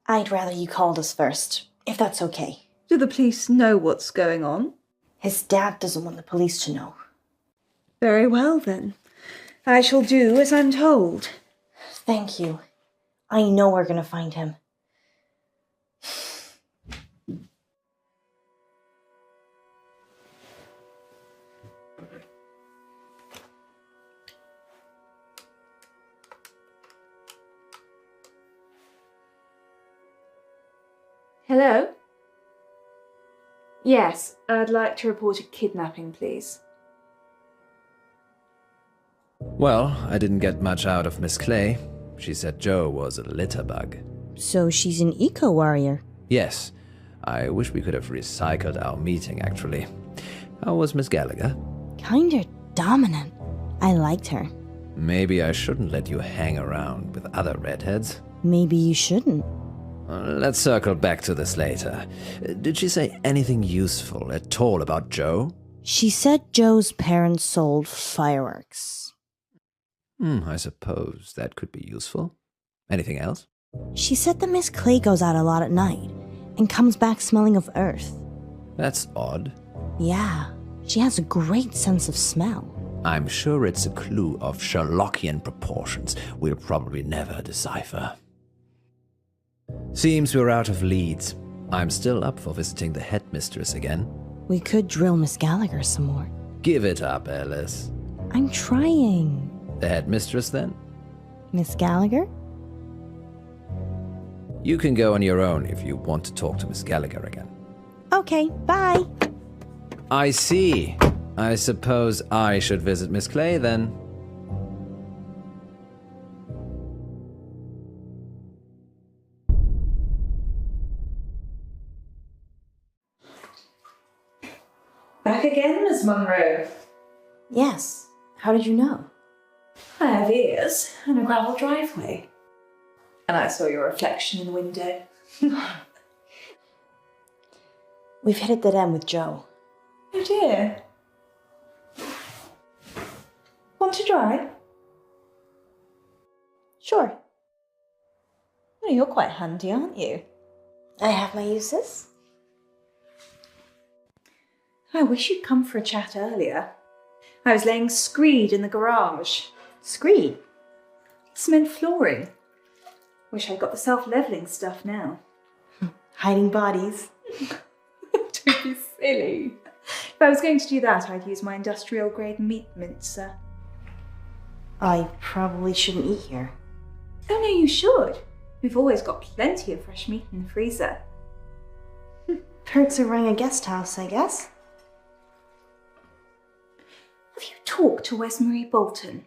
I'd rather you called us first, if that's okay. Do the police know what's going on? His dad doesn't want the police to know. Very well, then. I shall do as I'm told. Thank you. I know we're going to find him. Hello? Yes, I'd like to report a kidnapping, please. Well, I didn't get much out of Miss Clay. She said Joe was a litter bug. So she's an eco-warrior. Yes. I wish we could have recycled our meeting, actually. How was Miss Gallagher? Kinda dominant. I liked her. Maybe I shouldn't let you hang around with other redheads. Maybe you shouldn't. Let's circle back to this later. Did she say anything useful at all about Joe? She said Joe's parents sold fireworks. I suppose that could be useful. Anything else? She said that Miss Clay goes out a lot at night and comes back smelling of earth. That's odd. Yeah, she has a great sense of smell. I'm sure it's a clue of Sherlockian proportions we'll probably never decipher. Seems we're out of leads. I'm still up for visiting the headmistress again. We could drill Miss Gallagher some more. Give it up, Alice. I'm trying. The headmistress, then? Miss Gallagher? You can go on your own if you want to talk to Miss Gallagher again. Okay, bye. I see. I suppose I should visit Miss Clay, then. Back again, Miss Munro. Yes. How did you know? I have ears and a gravel driveway. And I saw your reflection in the window. We've hit a dead end with Joe. Oh dear. Want to drive? Sure. Well, you're quite handy, aren't you? I have my uses. I wish you'd come for a chat earlier. I was laying screed in the garage. Screed? Cement flooring. Wish I'd got the self-levelling stuff now. Hiding bodies. Don't be silly. If I was going to do that, I'd use my industrial-grade meat mincer. I probably shouldn't eat here. Oh no, you should. We've always got plenty of fresh meat in the freezer. Perks of running a guest house, I guess. Have you talked to Wesmarie Bolton?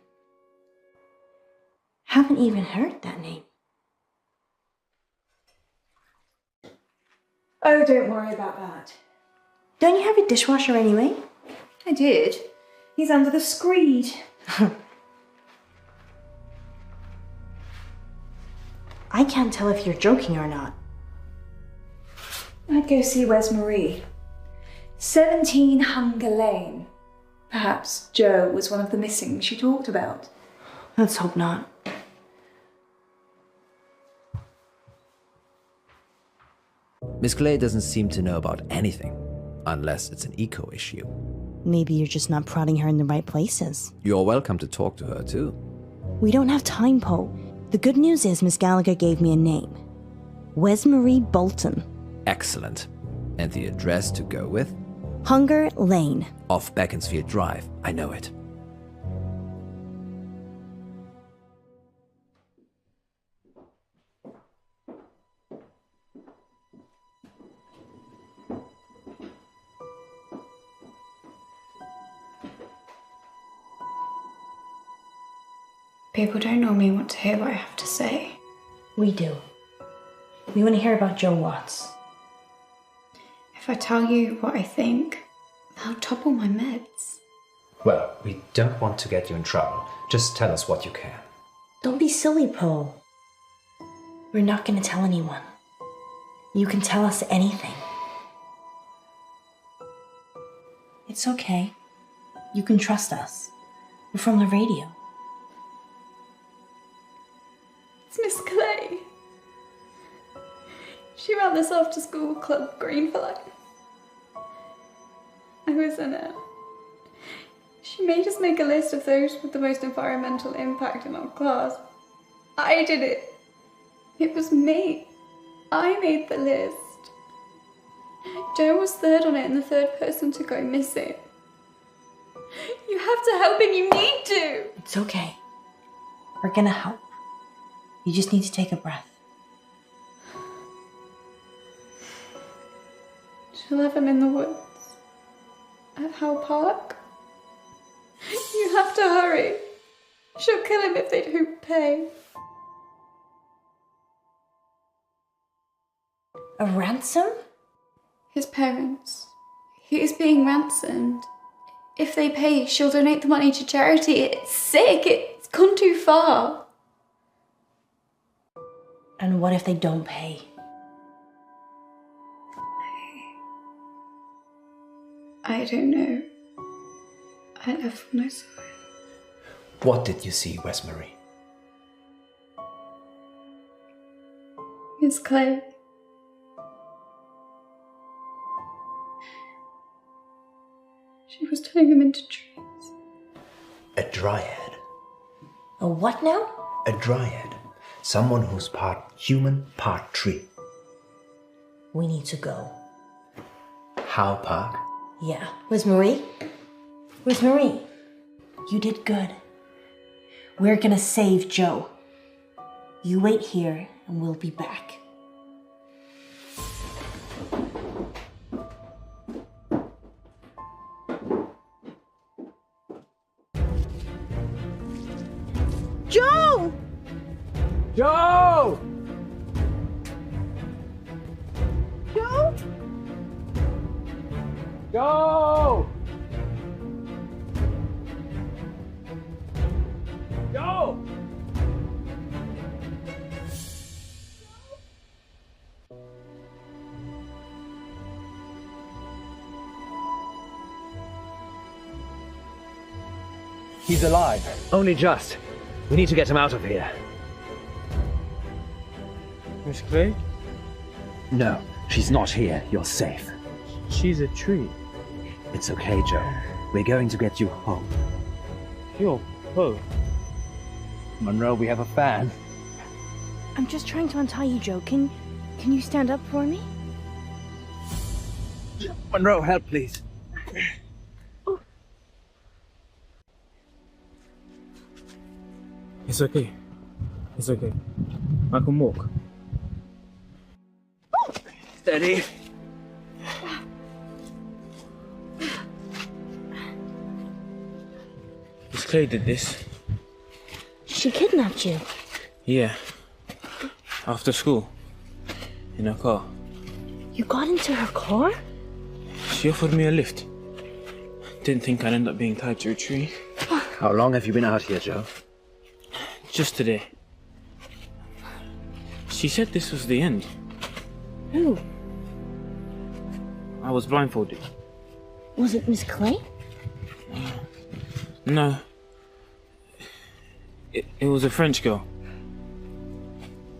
Haven't even heard that name. Oh, don't worry about that. Don't you have a dishwasher anyway? I did. He's under the screed. I can't tell if you're joking or not. I'd go see Wesmarie. 17 Hunger Lane. Perhaps Joe was one of the missing she talked about. Let's hope not. Miss Clay doesn't seem to know about anything, unless it's an eco issue. Maybe you're just not prodding her in the right places. You're welcome to talk to her, too. We don't have time, Poe. The good news is Miss Gallagher gave me a name. Wesmarie Bolton. Excellent. And the address to go with? Hunger Lane. Off Beaconsfield Drive. I know it. People don't normally want to hear what I have to say. We do. We want to hear about Joe Watts. If I tell you what I think, they'll topple my meds. Well, we don't want to get you in trouble. Just tell us what you can. Don't be silly, Poe. We're not going to tell anyone. You can tell us anything. It's okay. You can trust us. We're from the radio. It's Miss Clay. She ran this after-school club, Green for Life. I was in it. She made us make a list of those with the most environmental impact in our class. I did it. It was me. I made the list. Joe was third on it and the third person to go missing. You have to help and you need to. It's okay. We're gonna help. You just need to take a breath. She'll have him in the woods. At Howe Park. You have to hurry. She'll kill him if they don't pay. A ransom? His parents. He is being ransomed. If they pay, she'll donate the money to charity. It's sick. It's gone too far. And what if they don't pay? I don't know. I left when I saw it. What did you see, Wes Marie? Miss Clay. She was turning them into trees. A dryad. A what now? A dryad. Someone who's part human, part tree. We need to go. How, Park? Yeah. Where's Marie? Where's Marie? You did good. We're gonna save Joe. You wait here and we'll be back. Joe! Joe! Joe? Joe! Joe! He's alive. Only just. We need to get him out of here. Miss Clay? No, she's not here. You're safe. She's a tree. It's okay, Joe. We're going to get you home. Yo, Poe. Monroe, we have a fan. I'm just trying to untie you, Joe. Can you stand up for me? Monroe, help, please. It's okay. It's okay. I can walk. Steady. Miss Clay did this. She kidnapped you. Yeah. After school. In her car. You got into her car? She offered me a lift. Didn't think I'd end up being tied to a tree. How long have you been out here, Joe? Just today. She said this was the end. Who? I was blindfolded. Was it Miss Clay? No. It was a French girl.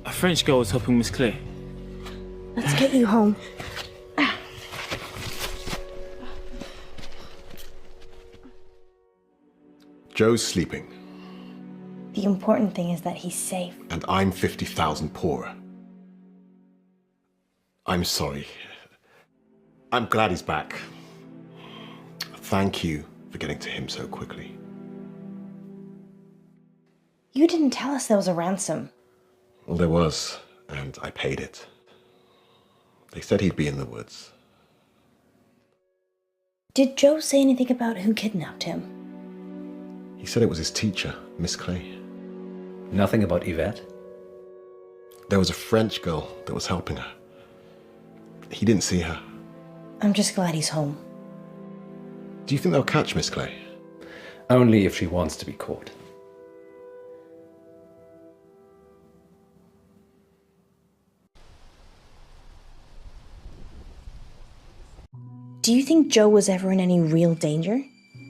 A French girl was helping Miss Clay. Let's get you home. Joe's sleeping, The important thing is that he's safe. and I'm 50,000 poorer. I'm sorry. I'm glad he's back. Thank you for getting to him so quickly. You didn't tell us there was a ransom. Well, there was, and I paid it. They said he'd be in the woods. Did Joe say anything about who kidnapped him? He said it was his teacher, Miss Clay. Nothing about Yvette? There was a French girl that was helping her. He didn't see her. I'm just glad he's home. Do you think they'll catch Miss Clay? Only if she wants to be caught. Do you think Joe was ever in any real danger?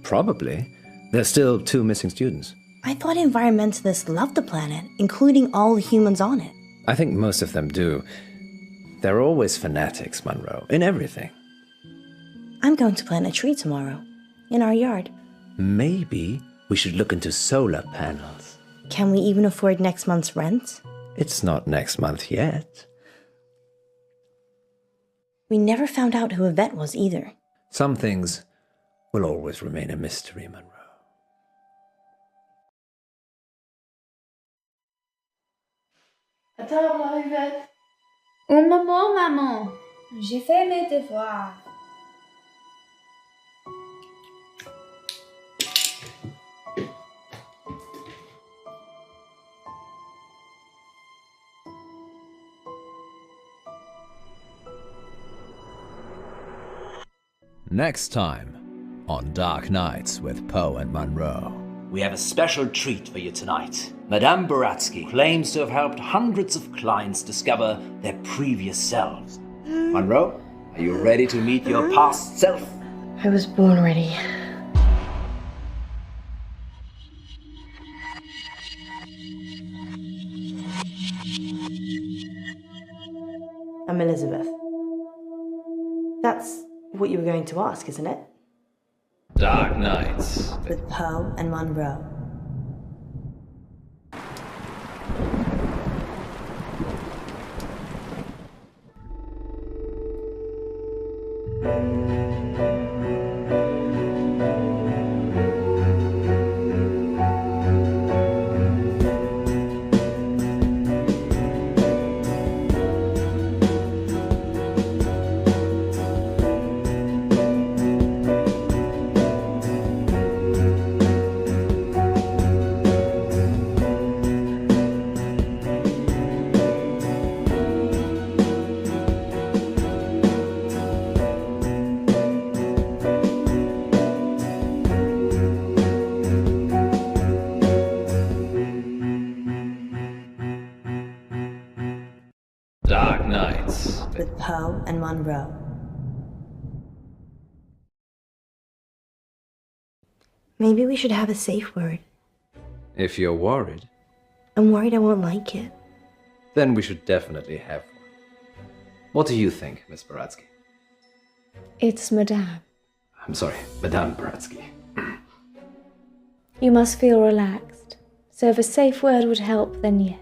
Probably. There's still 2 missing students. I thought environmentalists loved the planet, including all the humans on it. I think most of them do. They're always fanatics, Monroe, in everything. I'm going to plant a tree tomorrow, in our yard. Maybe we should look into solar panels. Can we even afford next month's rent? It's not next month yet. We never found out who Yvette was either. Some things will always remain a mystery, Monroe. À table, Yvette. Un moment, maman. J'ai fait mes devoirs. Next time on Dark Nights with Poe and Munroe. We have a special treat for you tonight. Madame Buratsky claims to have helped hundreds of clients discover their previous selves. Monroe, are you ready to meet your past self? I was born ready. I'm Elizabeth. That's what you were going to ask, isn't it? Dark Nights. With Poe and Munroe. Dark Nights. With Poe and Munroe. Maybe we should have a safe word. If you're worried, I'm worried I won't like it. then we should definitely have one. What do you think, Miss Baratsky? It's Madame. I'm sorry, Madame Baratsky. You must feel relaxed. So if a safe word would help, then yes.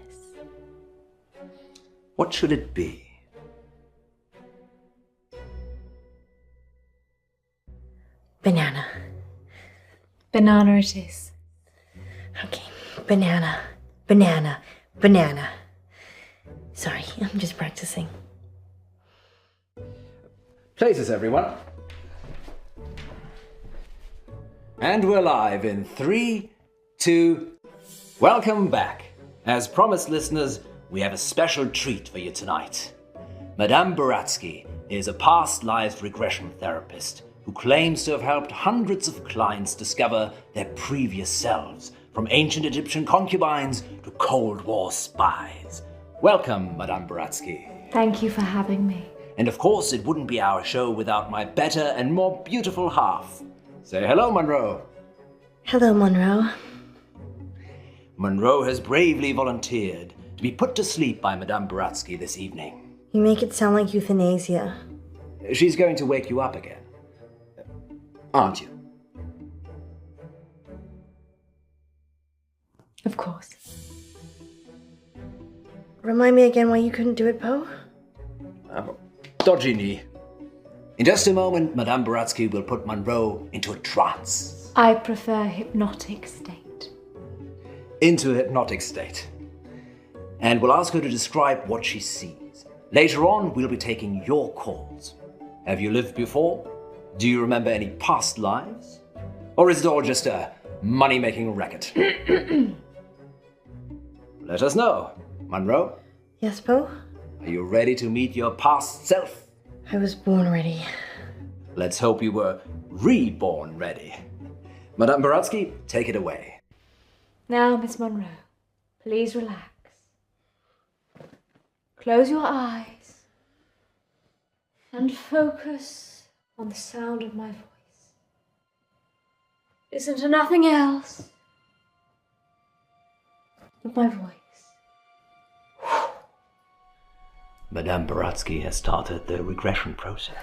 What should it be? Banana. Banana it is. Okay, banana, banana, banana. Sorry, I'm just practicing. Places, everyone. And we're live in 3, 2... Welcome back. As promised, listeners, we have a special treat for you tonight. Madame Baratsky is a past life regression therapist who claims to have helped hundreds of clients discover their previous selves, from ancient Egyptian concubines to Cold War spies. Welcome, Madame Baratsky. Thank you for having me. And of course, it wouldn't be our show without my better and more beautiful half. Say hello, Munroe. Hello, Munroe. Munroe has bravely volunteered to be put to sleep by Madame Baratsky this evening. You make it sound like euthanasia. She's going to wake you up again. Aren't you? Of course. Remind me again why you couldn't do it, Poe? Dodgy knee. In just a moment, Madame Baratsky will put Munroe into a trance. I prefer hypnotic state. Into a hypnotic state. And we'll ask her to describe what she sees. Later on, we'll be taking your calls. Have you lived before? Do you remember any past lives? Or is it all just a money-making racket? Let us know. Munroe? Yes, Poe? Are you ready to meet your past self? I was born ready. Let's hope you were reborn ready. Madame Baratsky, take it away. Now, Miss Munroe, please relax. Close your eyes and focus on the sound of my voice. Listen to nothing else but my voice. Madame Baratsky has started the regression process.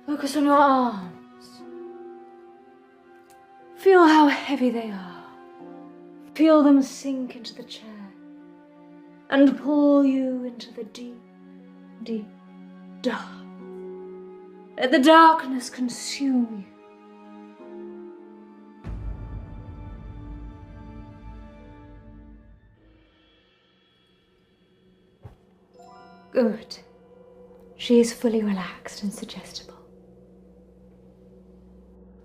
Focus on your arms. Feel how heavy they are. Feel them sink into the chair and pull you into the deep, deep dark. Let the darkness consume you. Good. She is fully relaxed and suggestible.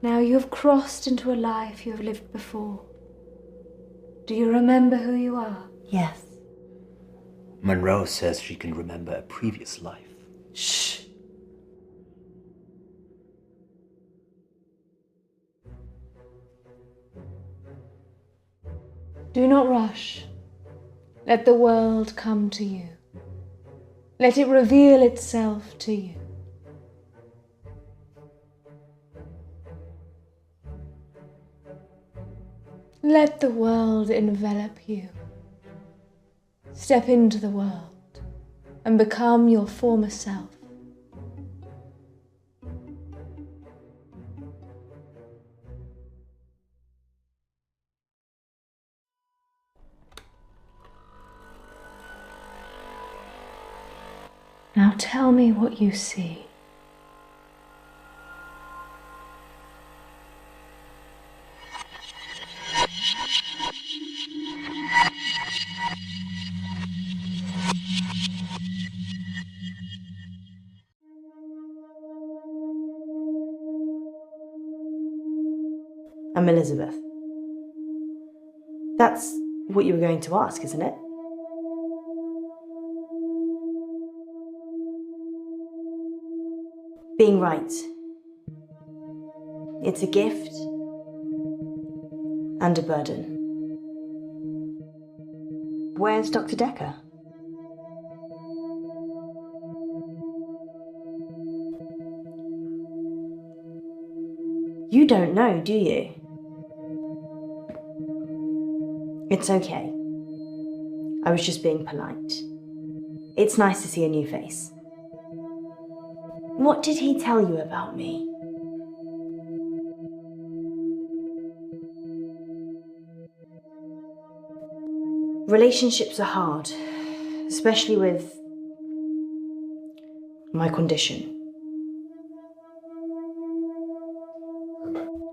Now you have crossed into a life you have lived before. Do you remember who you are? Yes. Munroe says she can remember a previous life. Shh. Do not rush. Let the world come to you. Let it reveal itself to you. Let the world envelop you. Step into the world and become your former self. Now tell me what you see. I'm Elizabeth. That's what you were going to ask, isn't it? Being right. It's a gift and a burden. Where's Dr. Decker? You don't know, do you? It's okay. I was just being polite. It's nice to see a new face. What did he tell you about me? Relationships are hard, especially with my condition.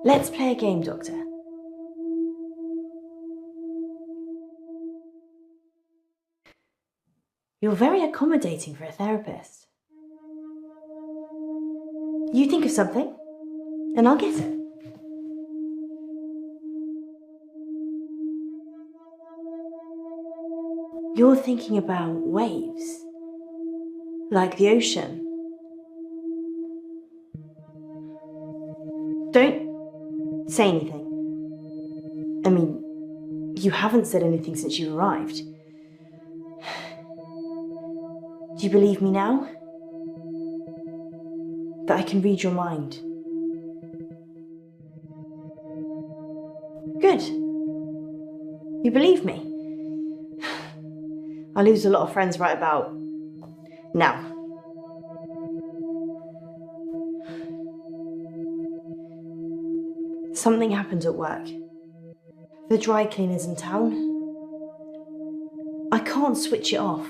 Let's play a game, Doctor. You're very accommodating for a therapist. You think of something, and I'll guess it. You're thinking about waves, like the ocean. Don't say anything. I mean, you haven't said anything since you arrived. Do you believe me now? That I can read your mind? Good. You believe me? I lose a lot of friends right about now. Something happened at work. The dry cleaner's in town. I can't switch it off.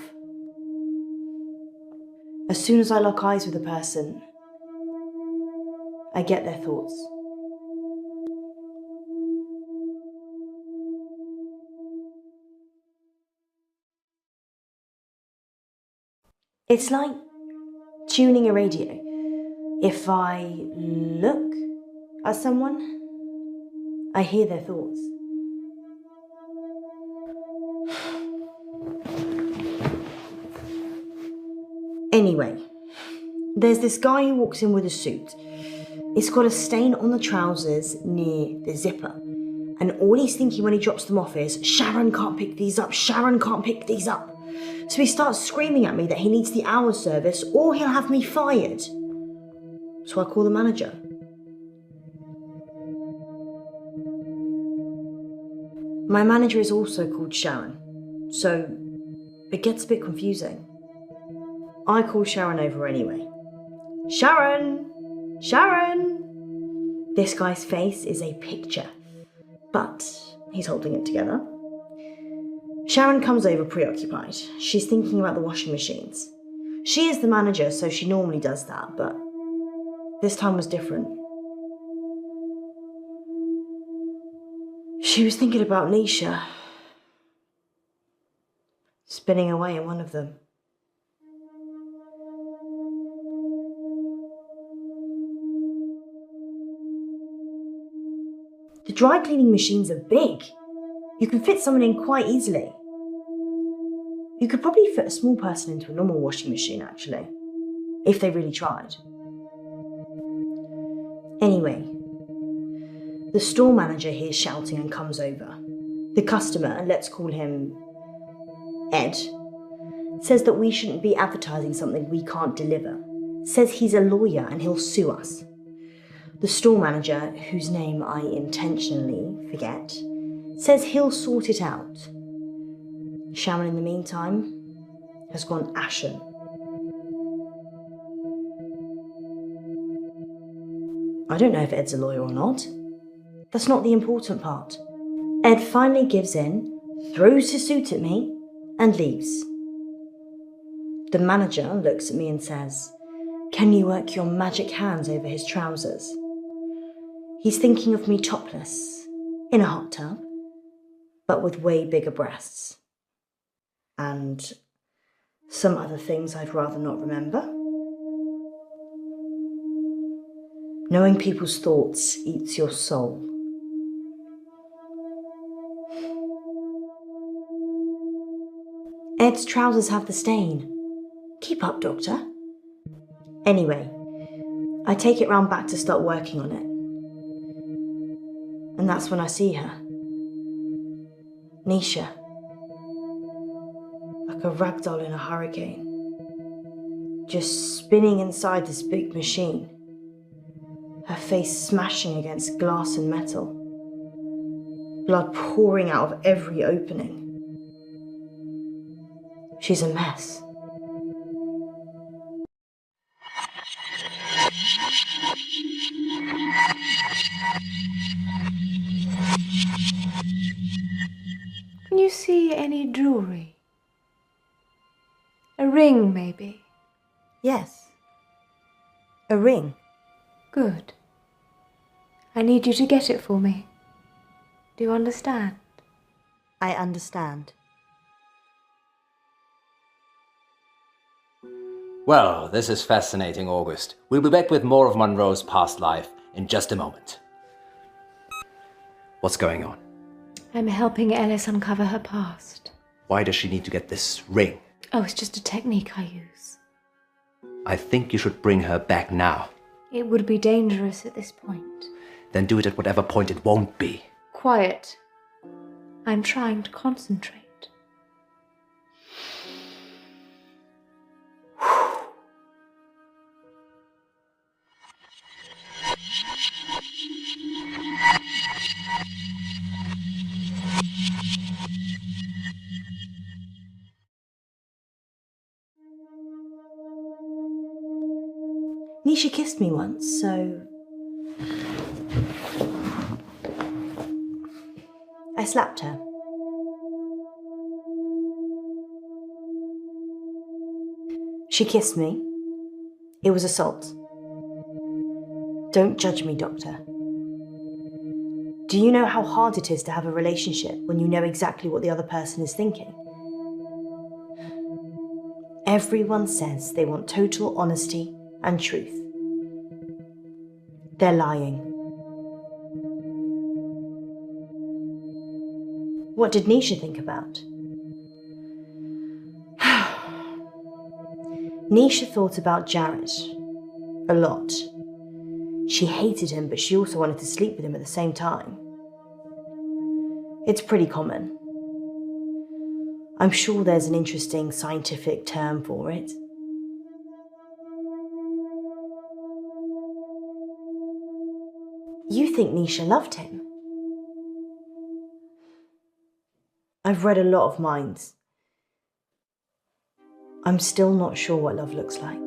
As soon as I lock eyes with a person, I get their thoughts. It's like tuning a radio. If I look at someone, I hear their thoughts. Anyway, there's this guy who walks in with a suit. It's got a stain on the trousers near the zipper. And all he's thinking when he drops them off is, Sharon can't pick these up, Sharon can't pick these up. So he starts screaming at me that he needs the hour service or he'll have me fired. So I call the manager. My manager is also called Sharon, so it gets a bit confusing. I call Sharon over anyway. Sharon! Sharon! This guy's face is a picture, but he's holding it together. Sharon comes over preoccupied. She's thinking about the washing machines. She is the manager, so she normally does that, but this time was different. She was thinking about Nisha, spinning away in one of them. The dry cleaning machines are big. You can fit someone in quite easily. You could probably fit a small person into a normal washing machine, actually, if they really tried. Anyway, the store manager hears shouting and comes over. The customer, let's call him Ed, says that we shouldn't be advertising something we can't deliver. Says he's a lawyer and he'll sue us. The store manager, whose name I intentionally forget, Says he'll sort it out. Sharon, in the meantime, has gone ashen. I don't know if Ed's a lawyer or not. That's not the important part. Ed finally gives in, throws his suit at me, and leaves. The manager looks at me and says, "Can you work your magic hands over his trousers?" He's thinking of me topless, in a hot tub, but with way bigger breasts. And some other things I'd rather not remember. Knowing people's thoughts eats your soul. Ed's trousers have the stain. Keep up, Doctor. Anyway, I take it round back to start working on it. And that's when I see her. Nisha. Like a rag doll in a hurricane. Just spinning inside this big machine. Her face smashing against glass and metal. Blood pouring out of every opening. She's a mess. Can you see any jewelry? A ring, maybe? Yes. A ring. Good. I need you to get it for me. Do you understand? I understand. Well, this is fascinating, August. We'll be back with more of Munroe's past life in just a moment. What's going on? I'm helping Alice uncover her past. Why does she need to get this ring? Oh, it's just a technique I use. I think you should bring her back now. It would be dangerous at this point. Then do it at whatever point it won't be. Quiet. I'm trying to concentrate. Nisha kissed me once, so I slapped her. She kissed me. It was assault. Don't judge me, Doctor. Do you know how hard it is to have a relationship when you know exactly what the other person is thinking? Everyone says they want total honesty and truth. They're lying. What did Nisha think about? Nisha thought about Jared a lot. She hated him, but she also wanted to sleep with him at the same time. It's pretty common. I'm sure there's an interesting scientific term for it. You think Nisha loved him? I've read a lot of minds. I'm still not sure what love looks like.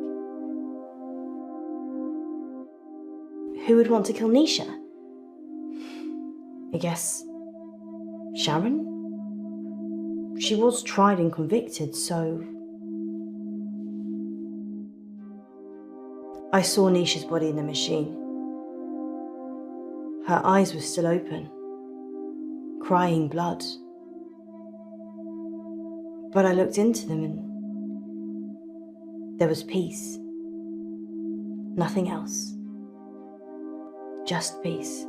Who would want to kill Nisha? I guess Sharon? She was tried and convicted, so... I saw Nisha's body in the machine. Her eyes were still open, crying blood. But I looked into them and there was peace. Nothing else. Just peace.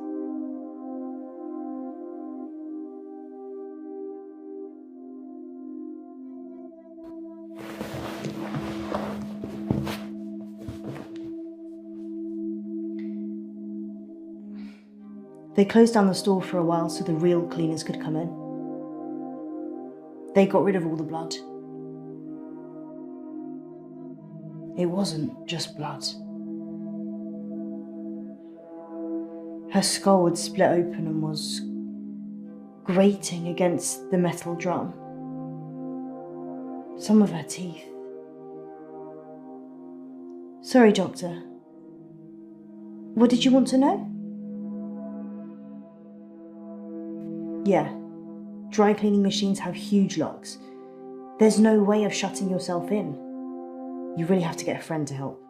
They closed down the store for a while so the real cleaners could come in. They got rid of all the blood. It wasn't just blood. Her skull had split open and was grating against the metal drum. Some of her teeth. Sorry, Doctor. What did you want to know? Yeah, dry cleaning machines have huge locks. There's no way of shutting yourself in. You really have to get a friend to help.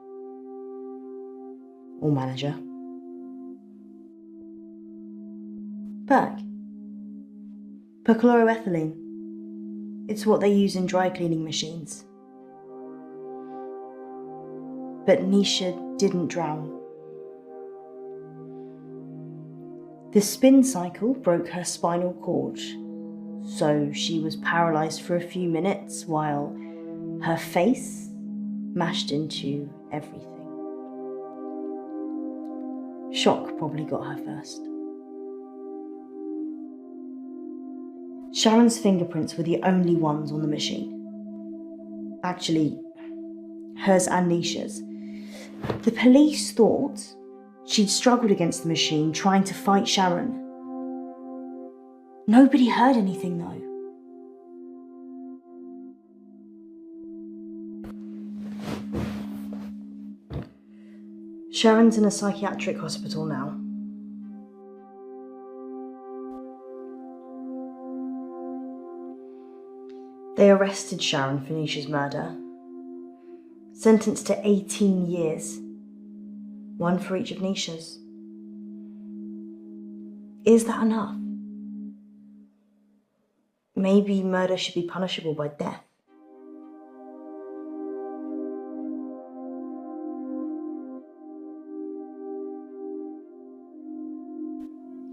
Or manager. Berg. Perchloroethylene. It's what they use in dry cleaning machines. But Nisha didn't drown. The spin cycle broke her spinal cord, so she was paralysed for a few minutes while her face mashed into everything. Shock probably got her first. Sharon's fingerprints were the only ones on the machine. Actually, hers and Nisha's. The police thought she'd struggled against the machine trying to fight Sharon. Nobody heard anything though. Sharon's in a psychiatric hospital now. They arrested Sharon for Nisha's murder. Sentenced to 18 years. One for each of Nisha's. Is that enough? Maybe murder should be punishable by death.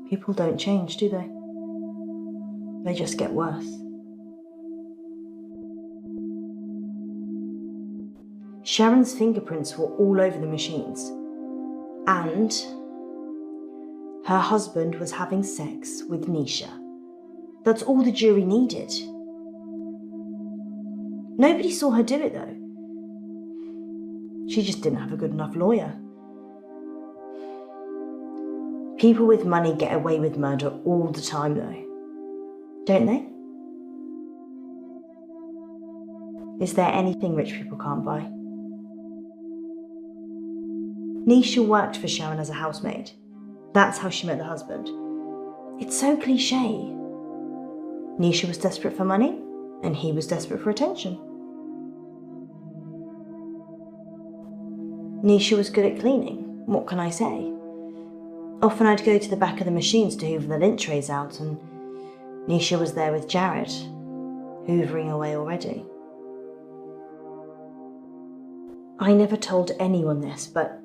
People don't change, do they? They just get worse. Sharon's fingerprints were all over the machines. And her husband was having sex with Nisha. That's all the jury needed. Nobody saw her do it though. She just didn't have a good enough lawyer. People with money get away with murder all the time though, don't they? Is there anything rich people can't buy? Nisha worked for Sharon as a housemaid. That's how she met the husband. It's so cliché. Nisha was desperate for money, and he was desperate for attention. Nisha was good at cleaning, what can I say? Often I'd go to the back of the machines to hoover the lint trays out, and Nisha was there with Jared, hoovering away already. I never told anyone this, but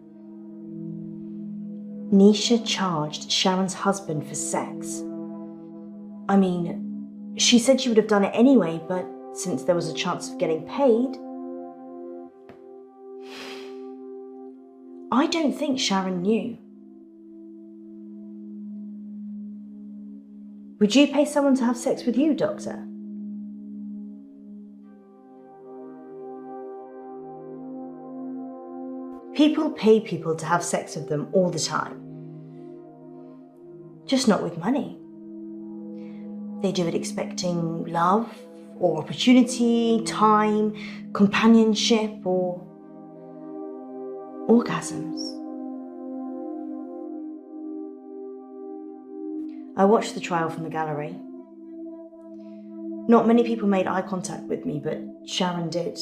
Nisha charged Sharon's husband for sex. I mean, she said she would have done it anyway, but since there was a chance of getting paid, I don't think Sharon knew. Would you pay someone to have sex with you, Doctor? People pay people to have sex with them all the time. Just not with money. They do it expecting love, or opportunity, time, companionship, or orgasms. I watched the trial from the gallery. Not many people made eye contact with me, but Sharon did.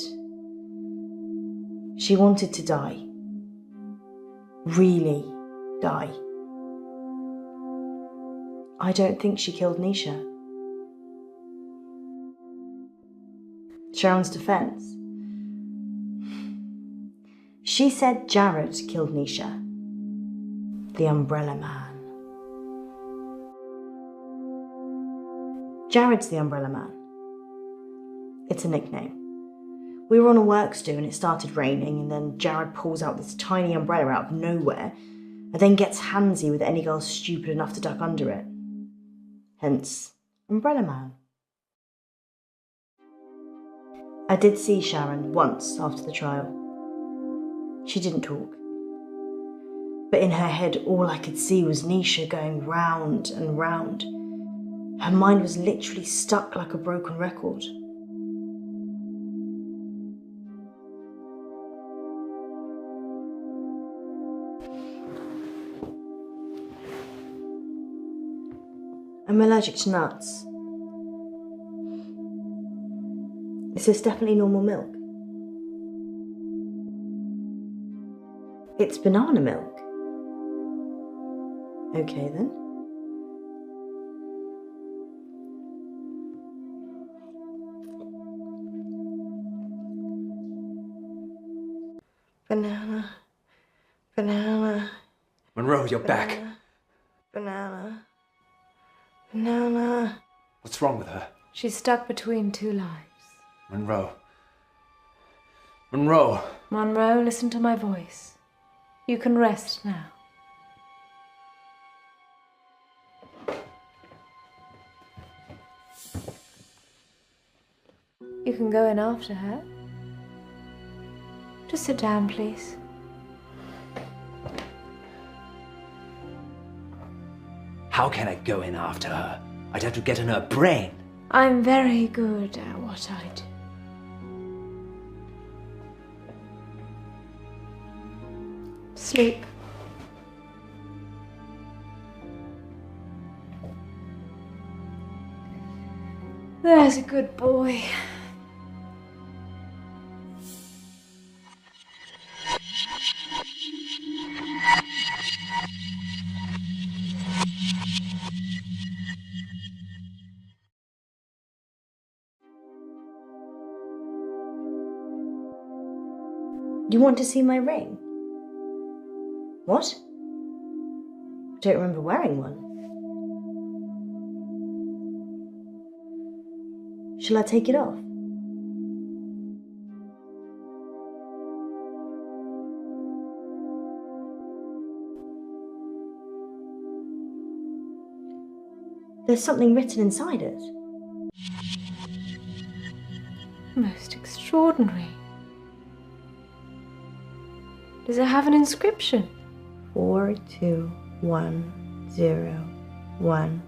She wanted to die. Really die. I don't think she killed Nisha. Sharon's defense. She said Jared killed Nisha. The Umbrella Man. Jared's the Umbrella Man. It's a nickname. We were on a works do and it started raining, and then Jared pulls out this tiny umbrella out of nowhere and then gets handsy with any girl stupid enough to duck under it. Hence, Umbrella Man. I did see Sharon once after the trial. She didn't talk. But in her head, all I could see was Nisha going round and round. Her mind was literally stuck like a broken record. I'm allergic to nuts. Is this definitely normal milk? It's banana milk. Okay then. Banana. Banana. Monroe, you're back. Banana. Banana. What's wrong with her? She's stuck between two lives. Monroe. Monroe. Monroe, listen to my voice. You can rest now. You can go in after her. Just sit down, please. How can I go in after her? I'd have to get in her brain. I'm very good at what I do. Sleep. There's a good boy. You want to see my ring? What? I don't remember wearing one. Shall I take it off? There's something written inside it. Most extraordinary. Does it have an inscription? 421010000.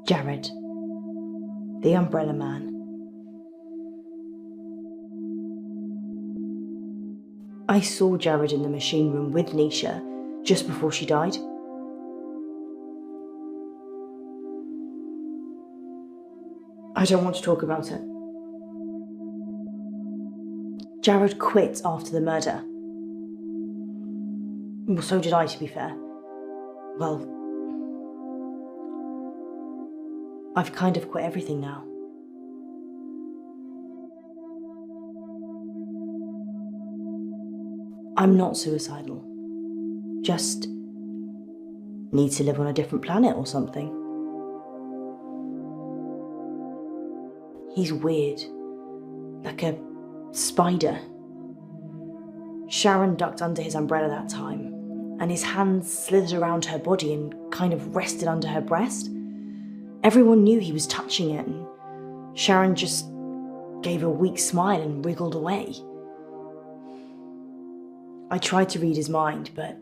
Jared, the Umbrella Man. I saw Jared in the machine room with Nisha just before she died. I don't want to talk about it. Jared quit after the murder. Well, so did I, to be fair. Well, I've kind of quit everything now. I'm not suicidal. Just need to live on a different planet or something. He's weird, like a spider. Sharon ducked under his umbrella that time, and his hands slithered around her body and kind of rested under her breast. Everyone knew he was touching it, and Sharon just gave a weak smile and wriggled away. I tried to read his mind, but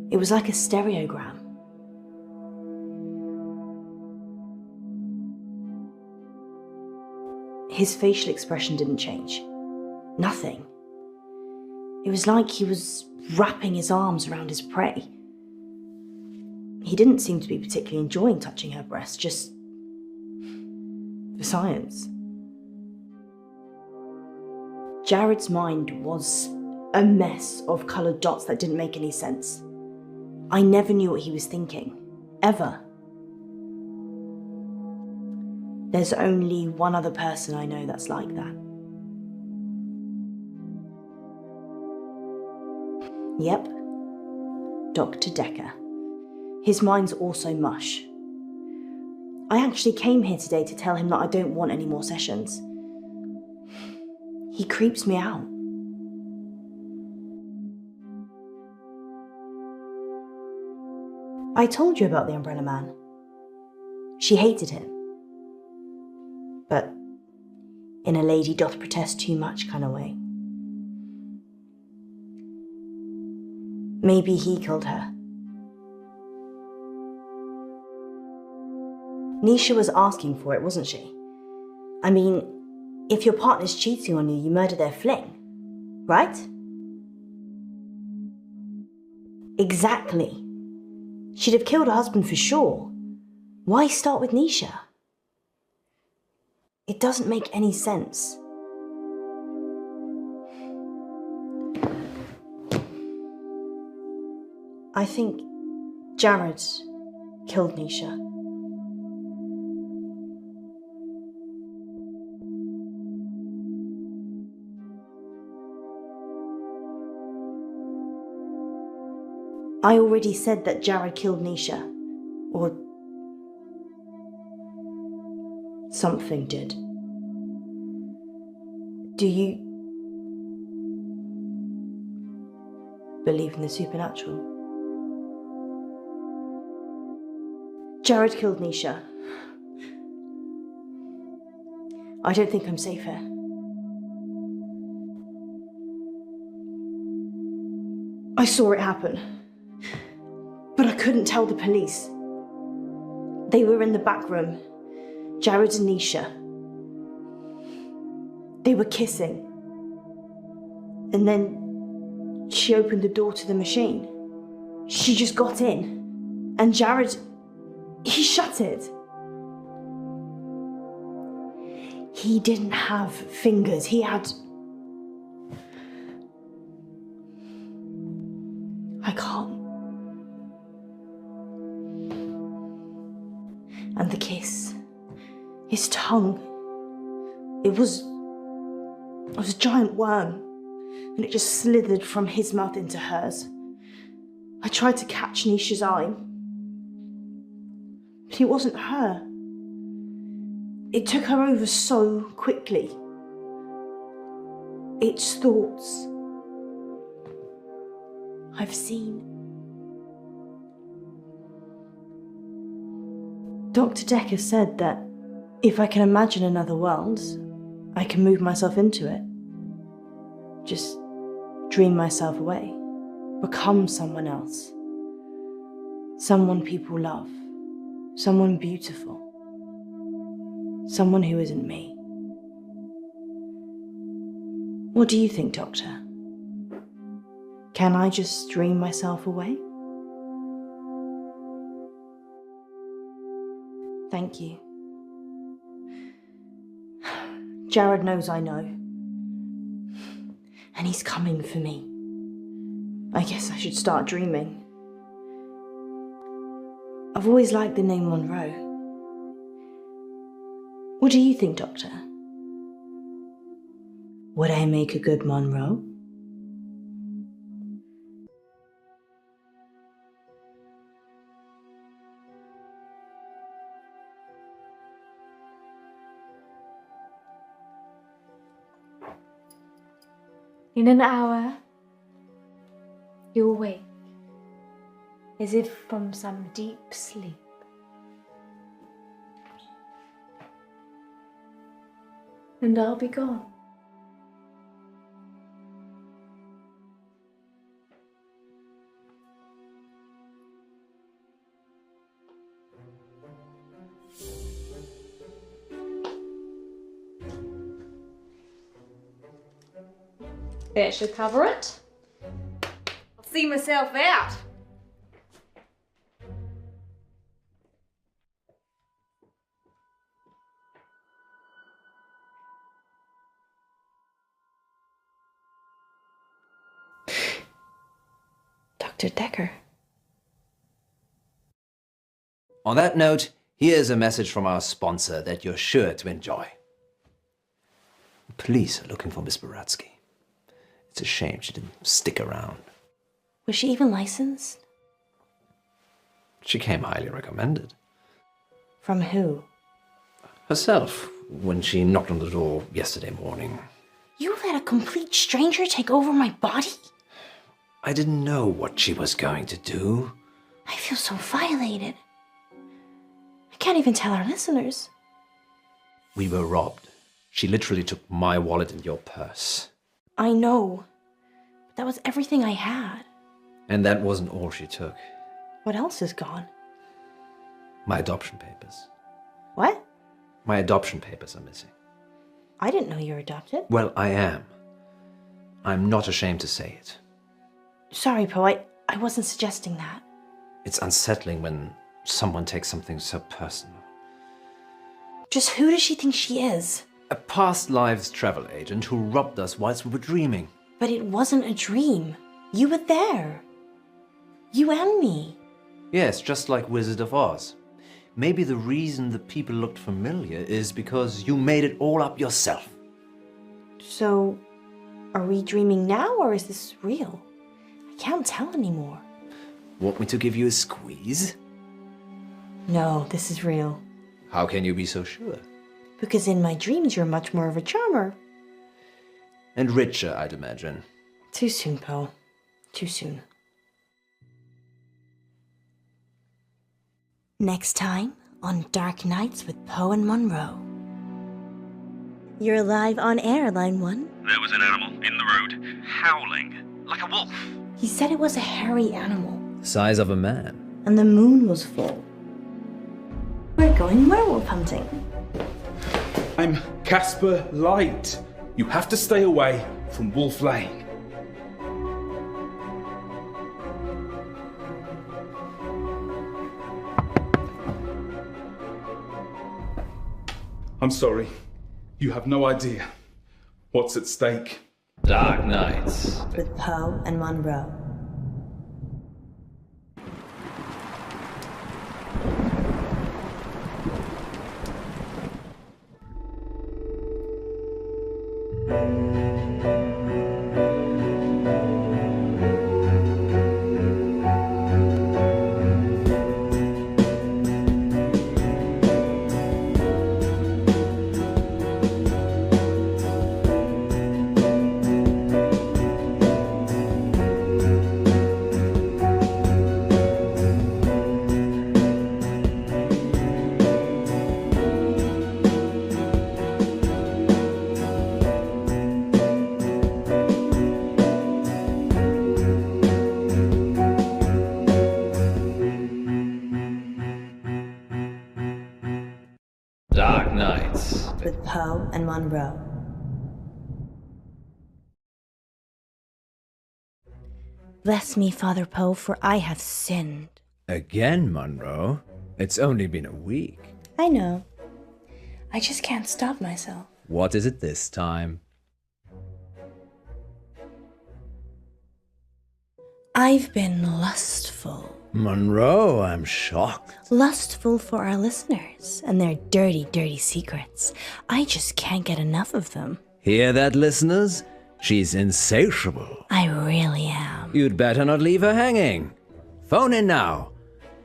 it was like a stereogram. His facial expression didn't change. Nothing. It was like he was wrapping his arms around his prey. He didn't seem to be particularly enjoying touching her breast, just for science. Jared's mind was a mess of coloured dots that didn't make any sense. I never knew what he was thinking, ever. There's only one other person I know that's like that. Yep, Dr. Decker. His mind's also mush. I actually came here today to tell him that I don't want any more sessions. He creeps me out. I told you about the Umbrella Man. She hated him. But in a lady doth protest too much kind of way. Maybe he killed her. Nisha was asking for it, wasn't she? I mean, if your partner's cheating on you, you murder their fling, right? Exactly. She'd have killed her husband for sure. Why start with Nisha? It doesn't make any sense. I think Jared killed Nisha. I already said that Jared killed Nisha. Or something did. Do you believe in the supernatural? Jared killed Nisha. I don't think I'm safe here. I saw it happen. But I couldn't tell the police. They were in the back room, Jared and Nisha. They were kissing. And then she opened the door to the machine. She just got in. And Jared, he shut it. He didn't have fingers, he had... I can't. And the kiss, his tongue, it was a giant worm, and it just slithered from his mouth into hers. I tried to catch Nisha's eye, but it wasn't her. It took her over so quickly. It's thoughts I've seen. Dr. Decker said that if I can imagine another world, I can move myself into it. Just dream myself away. Become someone else. Someone people love. Someone beautiful. Someone who isn't me. What do you think, Doctor? Can I just dream myself away? Thank you. Jared knows I know. And he's coming for me. I guess I should start dreaming. I've always liked the name Monroe. What do you think, Doctor? Would I make a good Monroe? In an hour, you'll wake, as if from some deep sleep. And I'll be gone. That should cover it. I'll see myself out. Dr. Decker. On that note, here's a message from our sponsor that you're sure to enjoy. The police are looking for Miss Baratsky. It's a shame she didn't stick around. Was she even licensed? She came highly recommended. From who? Herself, when she knocked on the door yesterday morning. You let a complete stranger take over my body? I didn't know what she was going to do. I feel so violated. I can't even tell our listeners. We were robbed. She literally took my wallet and your purse. I know. But that was everything I had. And that wasn't all she took. What else is gone? My adoption papers. What? My adoption papers are missing. I didn't know you were adopted. Well, I am. I'm not ashamed to say it. Sorry, Poe, I wasn't suggesting that. It's unsettling when someone takes something so personal. Just who does she think she is? A past lives travel agent who robbed us whilst we were dreaming. But it wasn't a dream. You were there. You and me. Yes, just like Wizard of Oz. Maybe the reason the people looked familiar is because you made it all up yourself. So, are we dreaming now or is this real? I can't tell anymore. Want me to give you a squeeze? No, this is real. How can you be so sure? Because in my dreams you're much more of a charmer. And richer, I'd imagine. Too soon, Poe. Too soon. Next time on Dark Nights with Poe and Munroe. You're live on air, Line 1. There was an animal in the road, howling, like a wolf. He said it was a hairy animal. Size of a man. And the moon was full. We're going werewolf hunting. I'm Casper Light. You have to stay away from Wolf Lane. I'm sorry. You have no idea what's at stake. Dark Nights with Poe and Munroe. Dark Nights with Poe and Munroe. Bless me, Father Poe, for I have sinned. Again, Munroe? It's only been a week. I know. I just can't stop myself. What is it this time? I've been lustful. Munroe, I'm shocked. Lustful for our listeners and their dirty, dirty secrets. I just can't get enough of them. Hear that, listeners? She's insatiable. I really am. You'd better not leave her hanging. Phone in now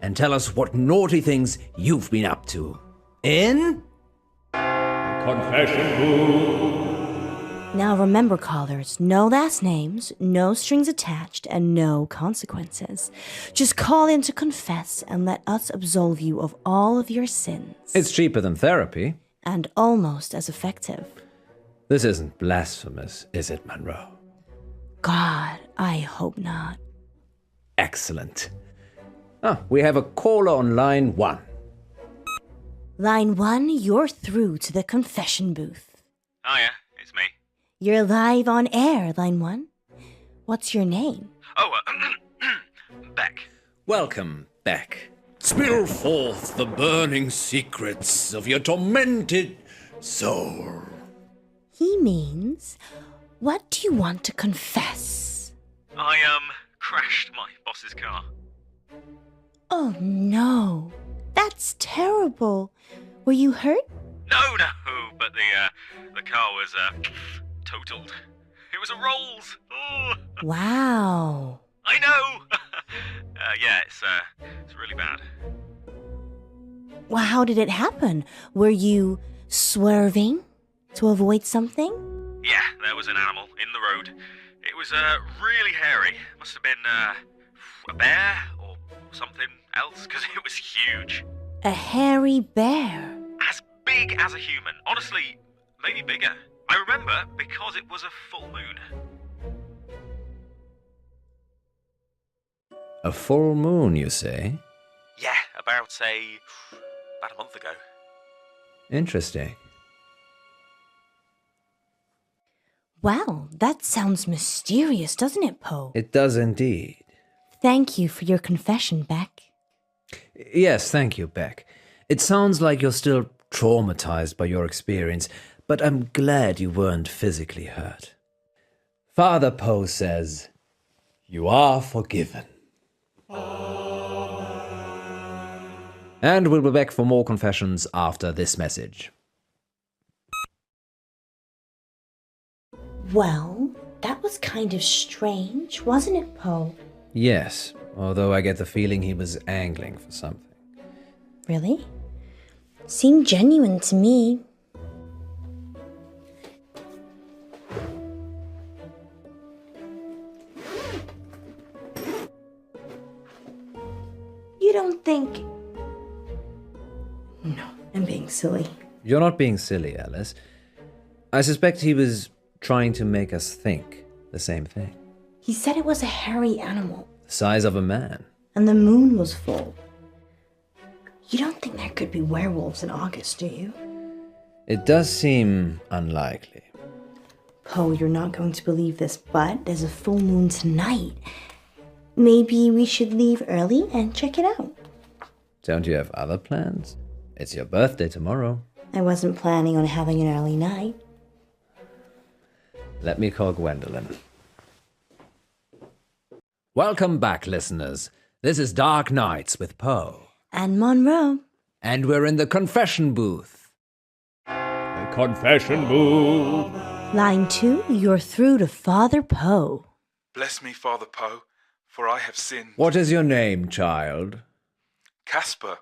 and tell us what naughty things you've been up to. In? Confession booth. Now remember, callers, no last names, no strings attached, and no consequences. Just call in to confess and let us absolve you of all of your sins. It's cheaper than therapy. And almost as effective. This isn't blasphemous, is it, Munroe? God, I hope not. Excellent. We have a caller on line 1. Line 1, you're through to the confession booth. Hiya, it's me. You're live on air, Line 1. What's your name? Oh, Beck. Welcome, Beck. Spill forth the burning secrets of your tormented soul. He means, what do you want to confess? I, crashed my boss's car. Oh no, that's terrible. Were you hurt? No, but the car was, totaled. It was a Rolls. Oh. Wow. I know. Yeah, it's really bad. Well, how did it happen? Were you swerving to avoid something? Yeah, there was an animal in the road. It was really hairy. Must have been a bear or something else, because it was huge. A hairy bear? As big as a human. Honestly, maybe bigger. I remember because it was a full moon. A full moon, you say? Yeah, about a month ago. Interesting. Wow, that sounds mysterious, doesn't it, Poe? It does indeed. Thank you for your confession, Beck. Yes, thank you, Beck. It sounds like you're still traumatized by your experience, but I'm glad you weren't physically hurt. Father Poe says, you are forgiven. And we'll be back for more confessions after this message. Well, that was kind of strange, wasn't it, Poe? Yes, although I get the feeling he was angling for something. Really? Seemed genuine to me. You don't think... No, I'm being silly. You're not being silly, Alice. I suspect he was trying to make us think the same thing. He said it was a hairy animal. The size of a man. And the moon was full. You don't think there could be werewolves in August, do you? It does seem unlikely. Poe, you're not going to believe this, but there's a full moon tonight. Maybe we should leave early and check it out. Don't you have other plans? It's your birthday tomorrow. I wasn't planning on having an early night. Let me call Gwendolyn. Welcome back, listeners. This is Dark Nights with Poe. And Monroe. And we're in the confession booth. The confession booth. Line 2, you're through to Father Poe. Bless me, Father Poe, for I have sinned. What is your name, child? Casper.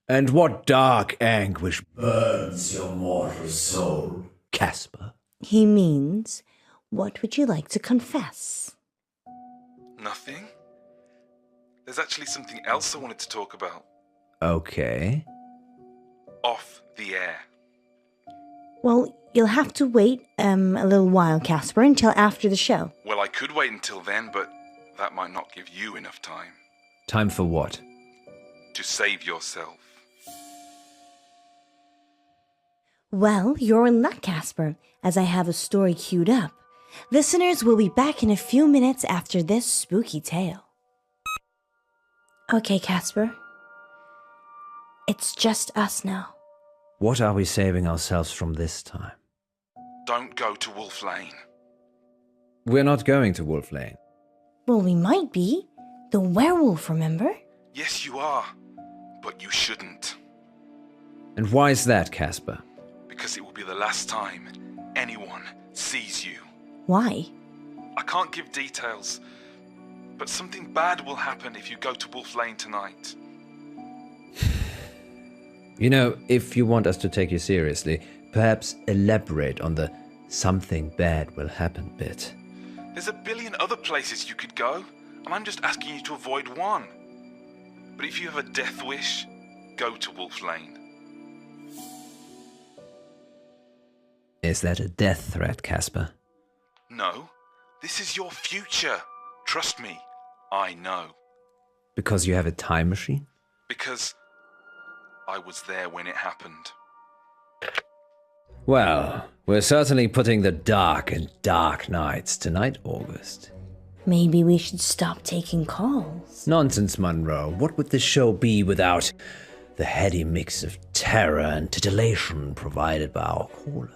And what dark anguish burns your mortal soul, Casper? He means, what would you like to confess? Nothing. There's actually something else I wanted to talk about. Okay. Off the air. Well, you'll have to wait a little while, Casper, until after the show. Well, I could wait until then, but that might not give you enough time. Time for what? To save yourself. Well, you're in luck, Casper, as I have a story queued up. Listeners will be back in a few minutes after this spooky tale. Okay, Casper. It's just us now. What are we saving ourselves from this time? Don't go to Wolf Lane. We're not going to Wolf Lane. Well, we might be. The werewolf, remember? Yes, you are. But you shouldn't. And why is that, Casper? Because it will be the last time anyone sees you. Why? I can't give details, but something bad will happen if you go to Wolf Lane tonight. You know, if you want us to take you seriously, perhaps elaborate on the something bad will happen bit. There's a billion other places you could go, and I'm just asking you to avoid one. But if you have a death wish, go to Wolf Lane. Is that a death threat, Casper? No, this is your future. Trust me, I know. Because you have a time machine? Because I was there when it happened. Well, we're certainly putting the dark in dark nights tonight, August. Maybe we should stop taking calls. Nonsense, Monroe. What would this show be without the heady mix of terror and titillation provided by our callers?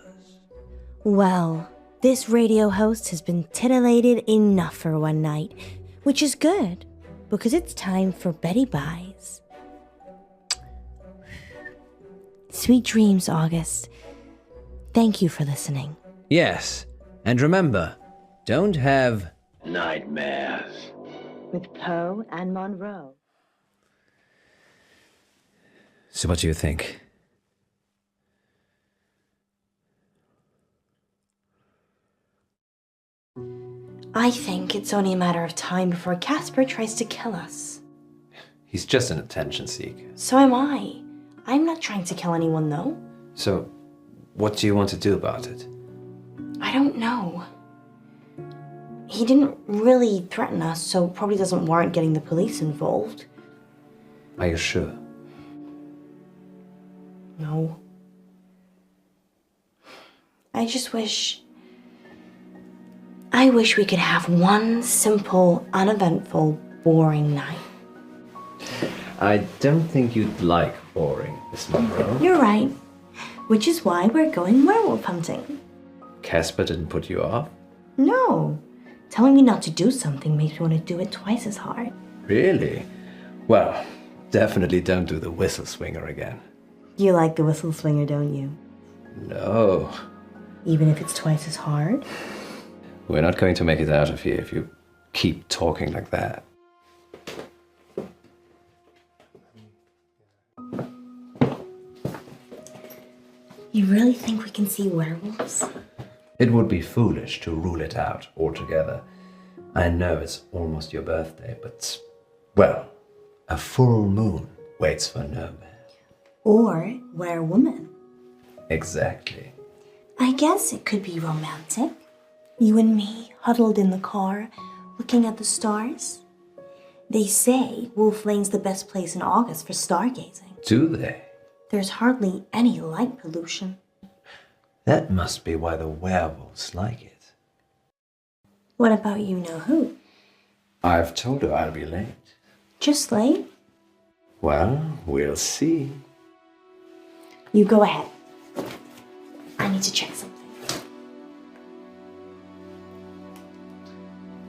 Well, this radio host has been titillated enough for one night, which is good, because it's time for Betty Buys. Sweet dreams, August. Thank you for listening. Yes, and remember, don't have nightmares. With Poe and Monroe. So what do you think? I think it's only a matter of time before Casper tries to kill us. He's just an attention seeker. So am I. I'm not trying to kill anyone, though. So, what do you want to do about it? I don't know. He didn't really threaten us, so probably doesn't warrant getting the police involved. Are you sure? No. I wish we could have one simple, uneventful, boring night. I don't think you'd like boring, Miss Monroe. You're right. Which is why we're going werewolf hunting. Casper didn't put you off? No. Telling me not to do something makes me want to do it twice as hard. Really? Well, definitely don't do the whistle swinger again. You like the whistle swinger, don't you? No. Even if it's twice as hard? We're not going to make it out of here if you keep talking like that. You really think we can see werewolves? It would be foolish to rule it out altogether. I know it's almost your birthday, but, well, a full moon waits for no man. Or werewoman. Exactly. I guess it could be romantic. You and me, huddled in the car, looking at the stars. They say Wolf Lane's the best place in August for stargazing. Do they? There's hardly any light pollution. That must be why the werewolves like it. What about you know who? I've told her I'll be late. Just late? Well, we'll see. You go ahead. I need to check something.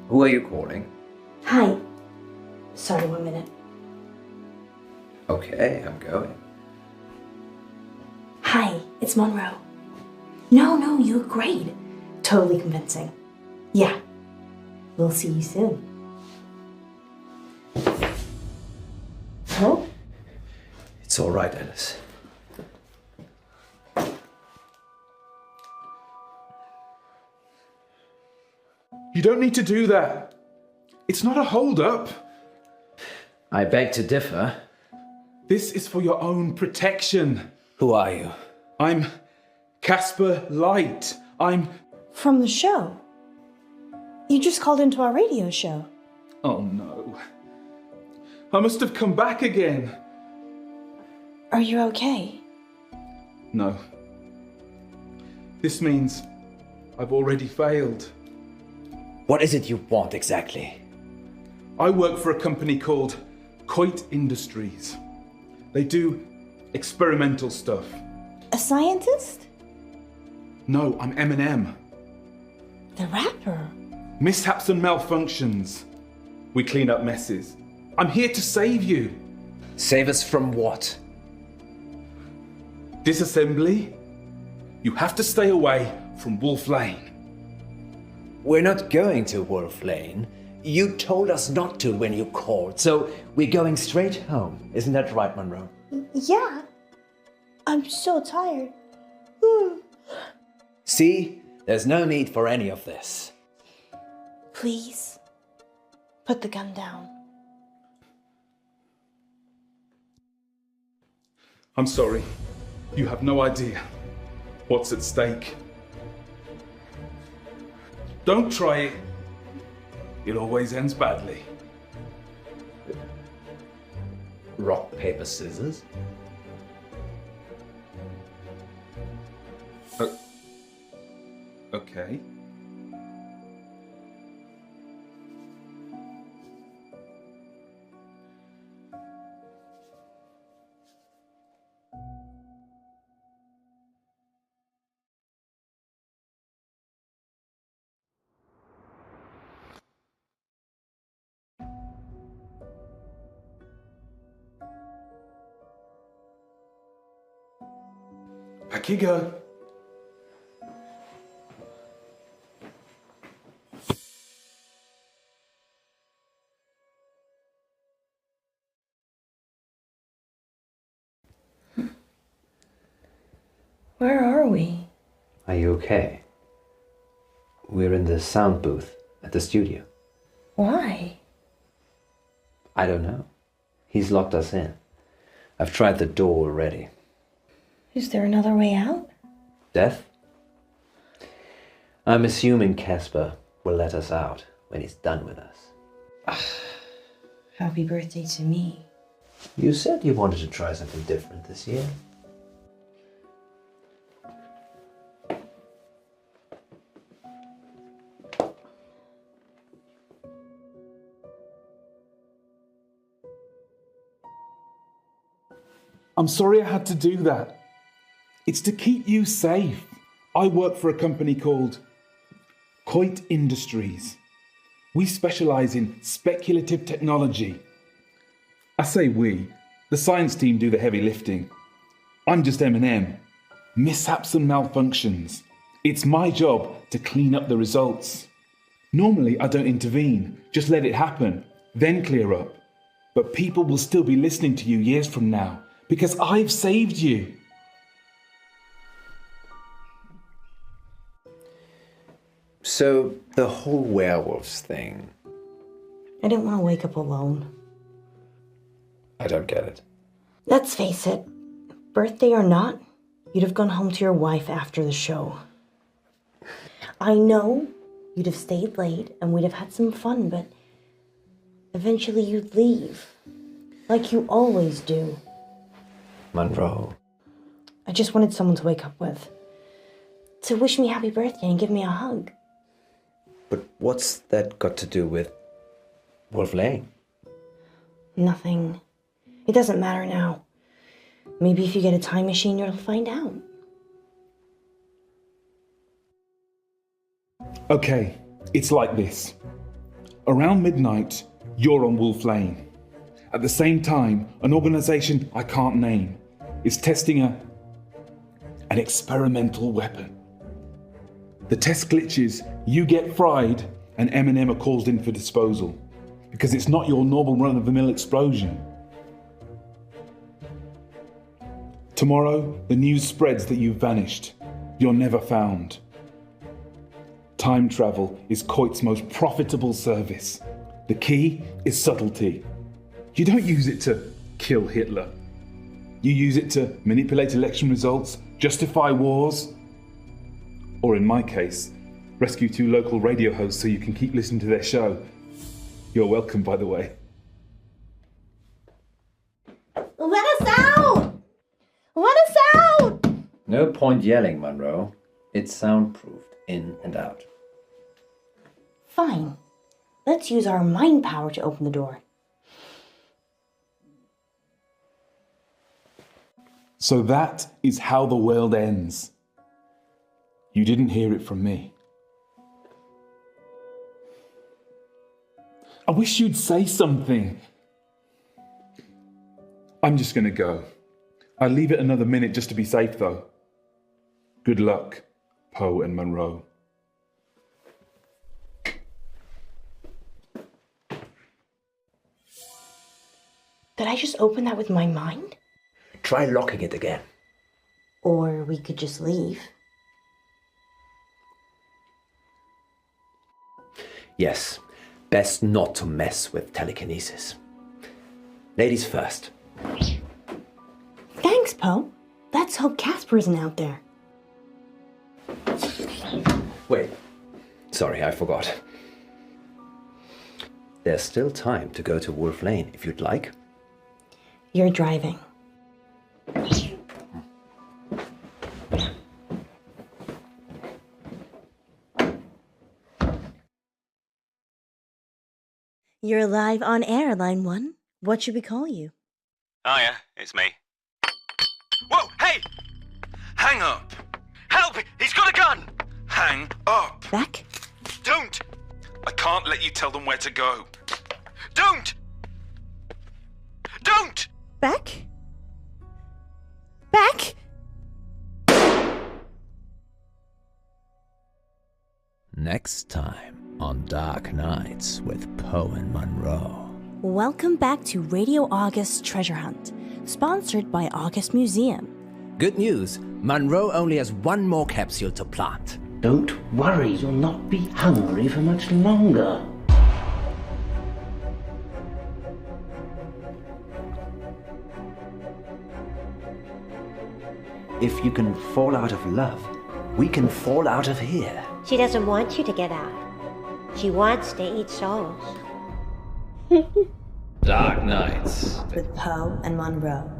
Who are you calling? Hi. Sorry, 1 minute. Okay, I'm going. Hi, it's Monroe. No, you look great. Totally convincing. Yeah. We'll see you soon. Oh? It's all right, Alice. You don't need to do that. It's not a hold-up. I beg to differ. This is for your own protection. Who are you? I'm Casper Light. I'm... From the show? You just called into our radio show. Oh no. I must have come back again. Are you okay? No. This means I've already failed. What is it you want exactly? I work for a company called Coit Industries. They do experimental stuff. A scientist? No, I'm M&M. The rapper? Mishaps and malfunctions. We clean up messes. I'm here to save you. Save us from what? Disassembly? You have to stay away from Wolf Lane. We're not going to Wolf Lane. You told us not to when you called, so we're going straight home. Isn't that right, Monroe? Yeah. I'm so tired. See? There's no need for any of this. Please, put the gun down. I'm sorry. You have no idea what's at stake. Don't try it. It always ends badly. Rock, paper, scissors? Okay. Back you go. Where are we? Are you okay? We're in the sound booth. at the studio. Why? I don't know. He's locked us in. I've tried the door already. Is there another way out? Death? I'm assuming Casper will let us out when he's done with us. Happy birthday to me. You said you wanted to try something different this year. I'm sorry I had to do that. It's to keep you safe. I work for a company called Coit Industries. We specialise in speculative technology. I say we. The science team do the heavy lifting. I'm just M&M. Mishaps and malfunctions. It's my job to clean up the results. Normally I don't intervene, just let it happen, then clear up. But people will still be listening to you years from now, because I've saved you. So, the whole werewolves thing. I didn't want to wake up alone. I don't get it. Let's face it, birthday or not, you'd have gone home to your wife after the show. I know you'd have stayed late and we'd have had some fun, but eventually you'd leave. Like you always do. Munroe. I just wanted someone to wake up with. To wish me happy birthday and give me a hug. But what's that got to do with Wolf Lane? Nothing. It doesn't matter now. Maybe if you get a time machine, you'll find out. Okay, it's like this. Around midnight, you're on Wolf Lane. At the same time, an organisation I can't name is testing an experimental weapon. The test glitches, you get fried, and M&M are called in for disposal. Because it's not your normal run-of-the-mill explosion. Tomorrow, the news spreads that you've vanished. You're never found. Time travel is Coit's most profitable service. The key is subtlety. You don't use it to kill Hitler. You use it to manipulate election results, justify wars, or in my case, rescue 2 local radio hosts so you can keep listening to their show. You're welcome, by the way. Let us out! Let us out! No point yelling, Munroe. It's soundproofed in and out. Fine. Let's use our mind power to open the door. So that is how the world ends. You didn't hear it from me. I wish you'd say something. I'm just gonna go. I'll leave it another minute just to be safe, though. Good luck, Poe and Munroe. Did I just open that with my mind? Try locking it again. Or we could just leave. Yes, best not to mess with telekinesis. Ladies first. Thanks, Poe. Let's hope Casper isn't out there. Wait. Sorry, I forgot. There's still time to go to Wolf Lane if you'd like. You're driving. You're live on air, Line 1. What should we call you? Oh yeah, it's me. Whoa, hey! Hang up! Help! He's got a gun! Hang up! Back? Don't! I can't let you tell them where to go. Don't! Don't! Back? Back? Next time on Dark Nights with Poe and Munroe. Welcome back to Radio August Treasure Hunt, sponsored by August Museum. Good news, Munroe only has one more capsule to plant. Don't worry, you'll not be hungry for much longer. If you can fall out of love, we can fall out of here. She doesn't want you to get out. She wants to eat souls. Dark Nights. With Poe and Munroe.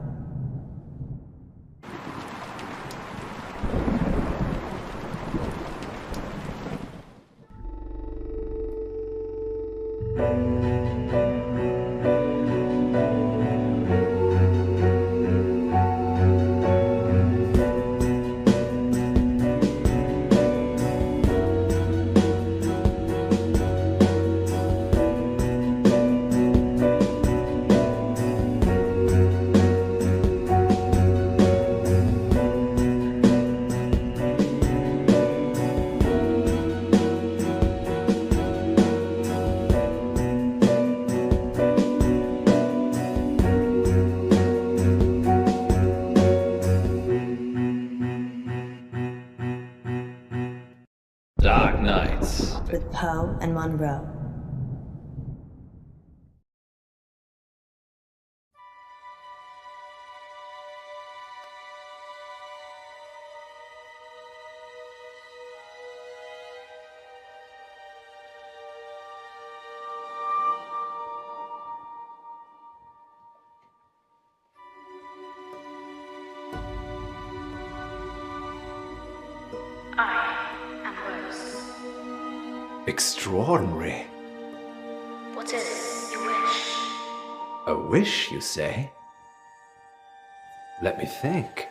Dark Nights. With Poe and Munroe. Extraordinary. What is your wish? A wish, you say? Let me think.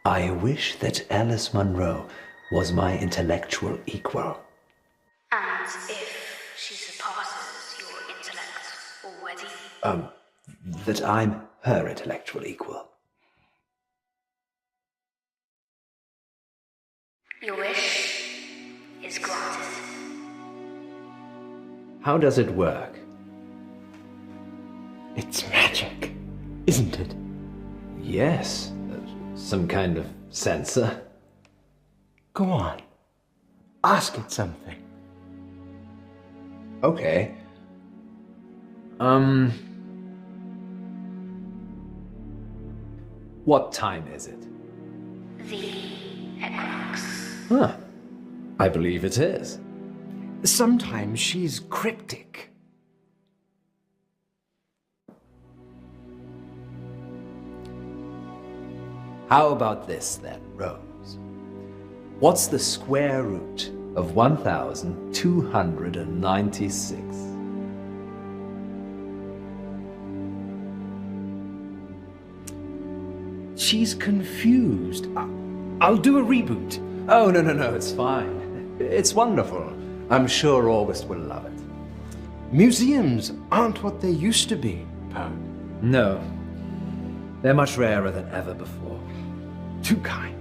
I wish that Alice Munro was my intellectual equal. And if she surpasses your intellect already? That I'm her intellectual equal. Your wish is granted. How does it work? It's magic, isn't it? Yes, some kind of sensor. Go on. Ask it something. Okay. What time is it? The equinox. Huh. I believe it is. Sometimes she's cryptic. How about this then, Rose? What's the square root of 1296? She's confused. I'll do a reboot. Oh, no, it's fine. It's wonderful. I'm sure August will love it. Museums aren't what they used to be, Poe. No. They're much rarer than ever before. Too kind.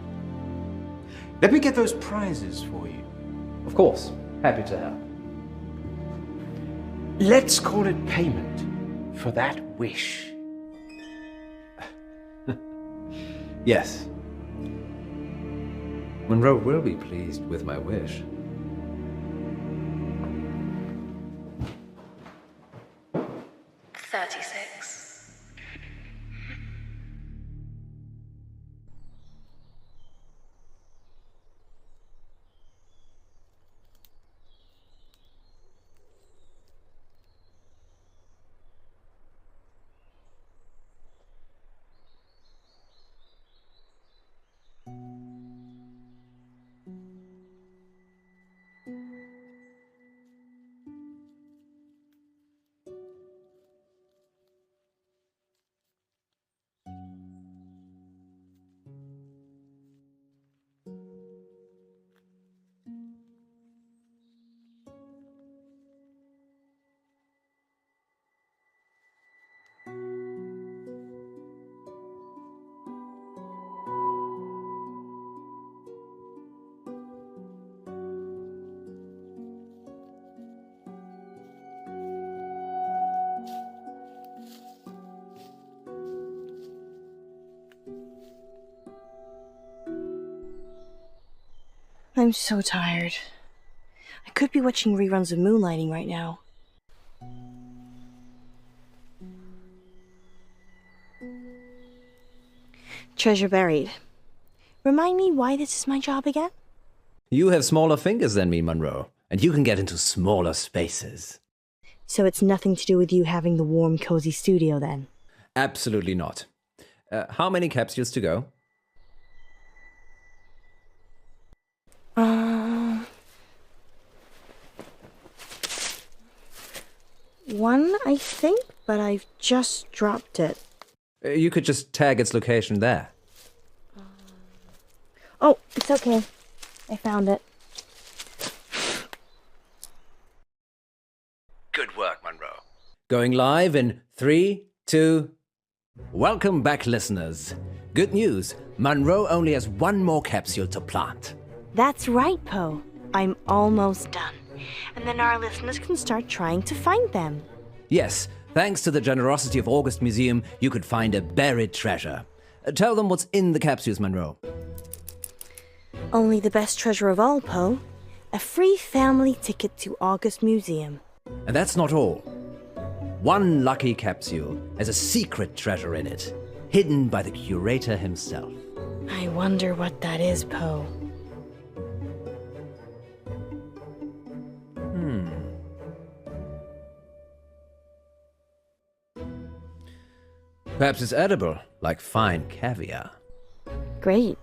Let me get those prizes for you. Of course. Happy to help. Let's call it payment for that wish. Yes. Munro will be pleased with my wish. I'm so tired. I could be watching reruns of Moonlighting right now. Treasure buried. Remind me why this is my job again? You have smaller fingers than me, Monroe, and you can get into smaller spaces. So it's nothing to do with you having the warm, cozy studio then? Absolutely not. How many capsules to go? One, I think, but I've just dropped it. You could just tag its location there. Oh, it's okay. I found it. Good work, Monroe. Going live in 3, 2... Welcome back, listeners. Good news, Monroe only has one more capsule to plant. That's right, Poe. I'm almost done. And then our listeners can start trying to find them. Yes, thanks to the generosity of August Museum, you could find a buried treasure. Tell them what's in the capsules, Monroe. Only the best treasure of all, Poe. A free family ticket to August Museum. And that's not all. One lucky capsule has a secret treasure in it, hidden by the curator himself. I wonder what that is, Poe. Perhaps it's edible, like fine caviar. Great.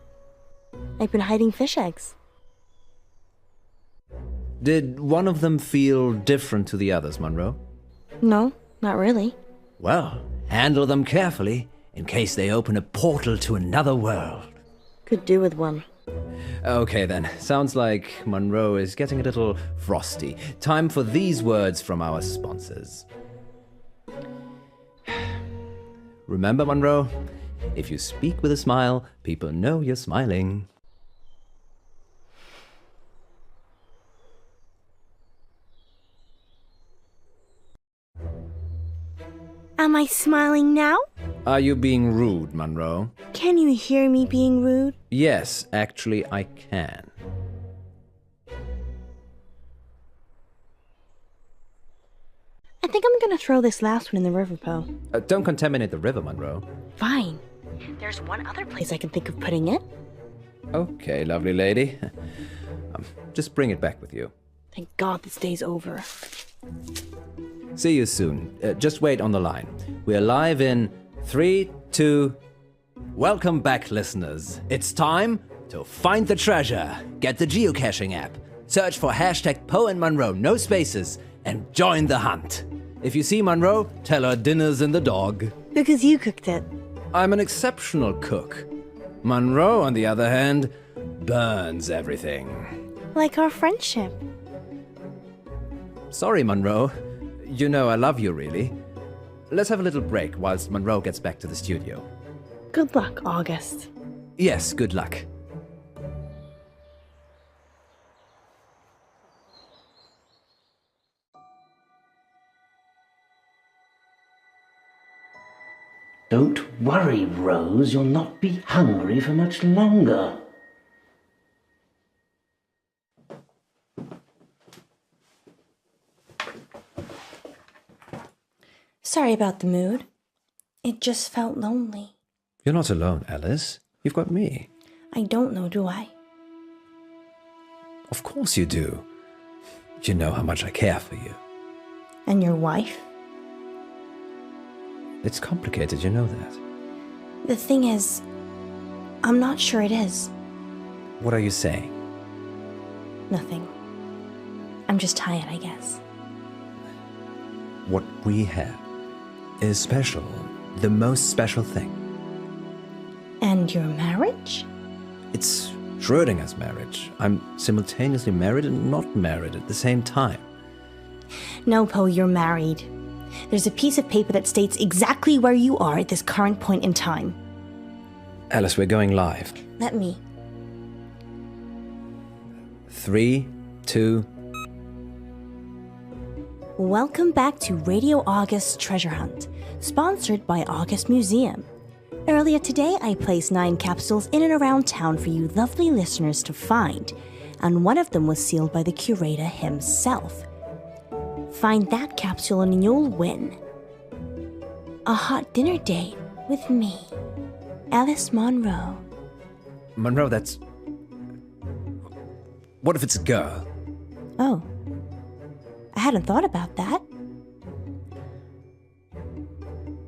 I've been hiding fish eggs. Did one of them feel different to the others, Monroe? No, not really. Well, handle them carefully, in case they open a portal to another world. Could do with one. Okay then, sounds like Monroe is getting a little frosty. Time for these words from our sponsors. Remember, Monroe, if you speak with a smile, people know you're smiling. Am I smiling now? Are you being rude, Monroe? Can you hear me being rude? Yes, actually, I can. I think I'm gonna throw this last one in the river, Poe. Don't contaminate the river, Monroe. Fine. There's one other place I can think of putting it. Okay, lovely lady. Just bring it back with you. Thank God this day's over. See you soon. Just wait on the line. We're live in 3, 2... Welcome back, listeners. It's time to find the treasure. Get the geocaching app. Search for hashtag Poe and Monroe, no spaces, and join the hunt. If you see Monroe, tell her dinner's in the dog. Because you cooked it. I'm an exceptional cook. Monroe, on the other hand, burns everything. Like our friendship. Sorry, Monroe. You know I love you, really. Let's have a little break whilst Monroe gets back to the studio. Good luck, August. Yes, good luck. Don't worry, Rose. You'll not be hungry for much longer. Sorry about the mood. It just felt lonely. You're not alone, Alice. You've got me. I don't know, do I? Of course you do. You know how much I care for you. And your wife? It's complicated, you know that. The thing is, I'm not sure it is. What are you saying? Nothing. I'm just tired, I guess. What we have is special. The most special thing. And your marriage? It's Schrödinger's marriage. I'm simultaneously married and not married at the same time. No, Poe, you're married. There's a piece of paper that states exactly where you are at this current point in time. Alice, we're going live. Let me. 3, 2... Welcome back to Radio August's Treasure Hunt, sponsored by August Museum. Earlier today, I placed 9 capsules in and around town for you lovely listeners to find. and one of them was sealed by the curator himself. Find that capsule and you'll win. A hot dinner date with me, Alice Munro. Munro, that's... What if it's a girl? Oh, I hadn't thought about that.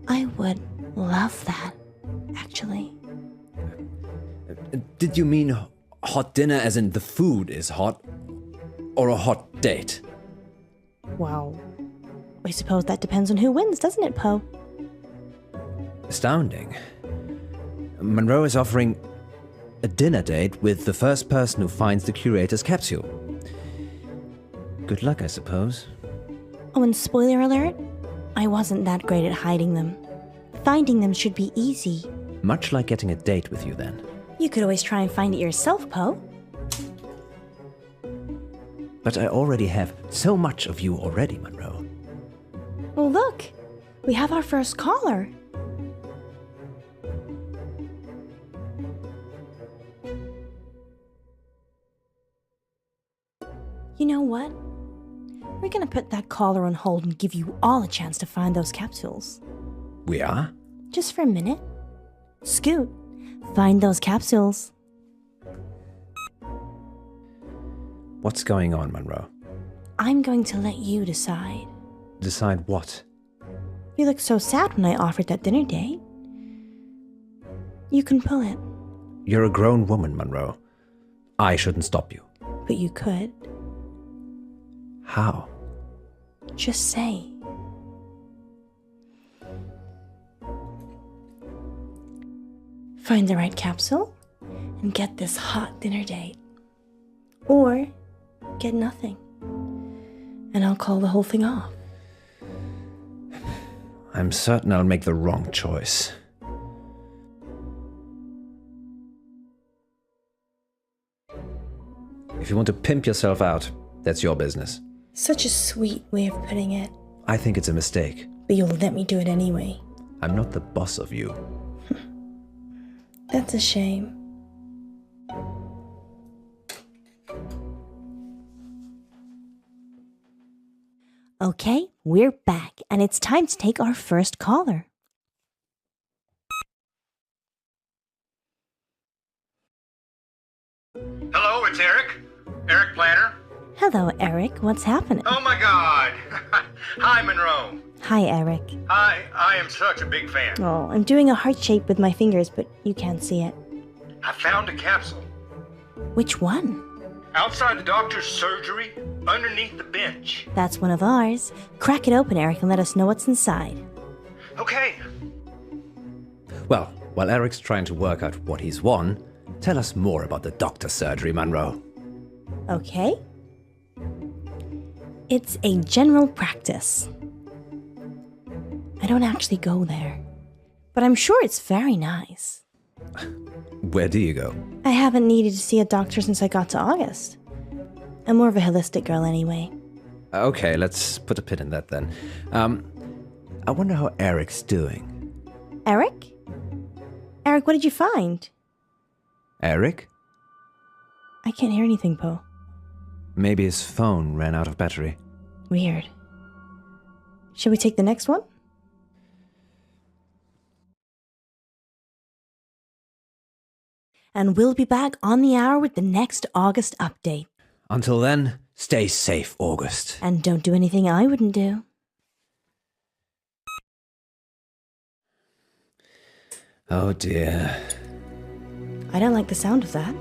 I would love that, actually. Did you mean hot dinner as in the food is hot? Or a hot date? Well, I suppose that depends on who wins, doesn't it, Poe? Astounding. Munro is offering a dinner date with the first person who finds the curator's capsule. Good luck, I suppose. Oh, and spoiler alert, I wasn't that great at hiding them. Finding them should be easy. Much like getting a date with you, then. You could always try and find it yourself, Poe. But I already have so much of you already, Munro. Well, look, we have our first caller. You know what? We're gonna put that caller on hold and give you all a chance to find those capsules. We are? Just for a minute. Scoot, find those capsules. What's going on, Munro? I'm going to let you decide. Decide what? You looked so sad when I offered that dinner date. You can pull it. You're a grown woman, Munro. I shouldn't stop you. But you could. How? Just say. Find the right capsule and get this hot dinner date. Or get nothing. And I'll call the whole thing off. I'm certain I'll make the wrong choice. If you want to pimp yourself out, that's your business. Such a sweet way of putting it. I think it's a mistake. But you'll let me do it anyway. I'm not the boss of you. That's a shame. Okay, we're back, and it's time to take our first caller. Hello, it's Eric. Eric Planner. Hello, Eric. What's happening? Oh my God. Hi, Monroe. Hi, Eric. Hi, I am such a big fan. Oh, I'm doing a heart shape with my fingers, but you can't see it. I found a capsule. Which one? Outside the doctor's surgery, underneath the bench. That's one of ours. Crack it open, Eric, and let us know what's inside. Okay. Well, while Eric's trying to work out what he's won, tell us more about the doctor's surgery, Munro. Okay. It's a general practice. I don't actually go there, but I'm sure it's very nice. Where do you go? I haven't needed to see a doctor since I got to August. I'm more of a holistic girl anyway. Okay, let's put a pin in that then. I wonder how Eric's doing. Eric? Eric, what did you find? Eric? I can't hear anything, Poe. Maybe his phone ran out of battery. Weird. Shall we take the next one? And we'll be back on the hour with the next August update. Until then, stay safe, August. And don't do anything I wouldn't do. Oh dear. I don't like the sound of that.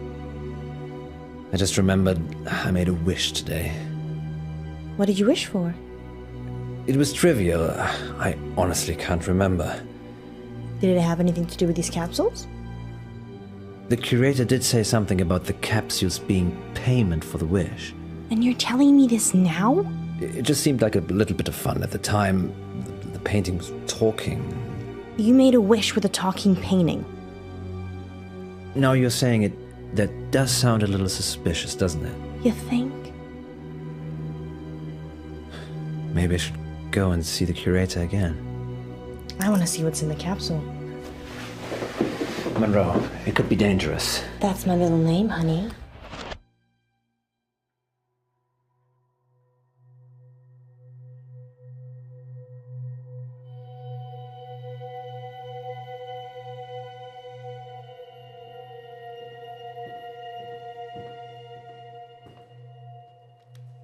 I just remembered I made a wish today. What did you wish for? It was trivial. I honestly can't remember. Did it have anything to do with these capsules? The curator did say something about the capsules being payment for the wish. And you're telling me this now? It just seemed like a little bit of fun at the time. The painting was talking. You made a wish with a talking painting. Now you're saying it, that does sound a little suspicious, doesn't it? You think? Maybe I should go and see the curator again. I want to see what's in the capsule. Monroe, it could be dangerous. That's my middle name, honey.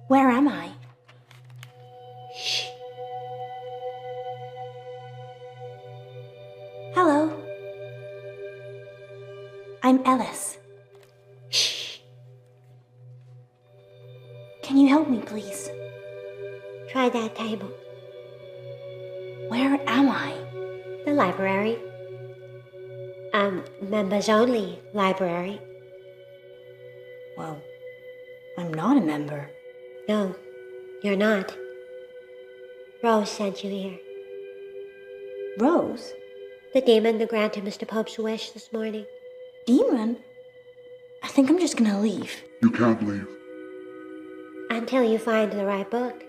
Where am I? Shh. Hello. I'm Ellis. Shh. Can you help me, please? Try that table. Where am I? The library. Members only library. Well, I'm not a member. No, you're not. Rose sent you here. Rose? The demon that granted Mr. Pope's wish this morning. Demon? I think I'm just gonna leave. You can't leave. Until you find the right book.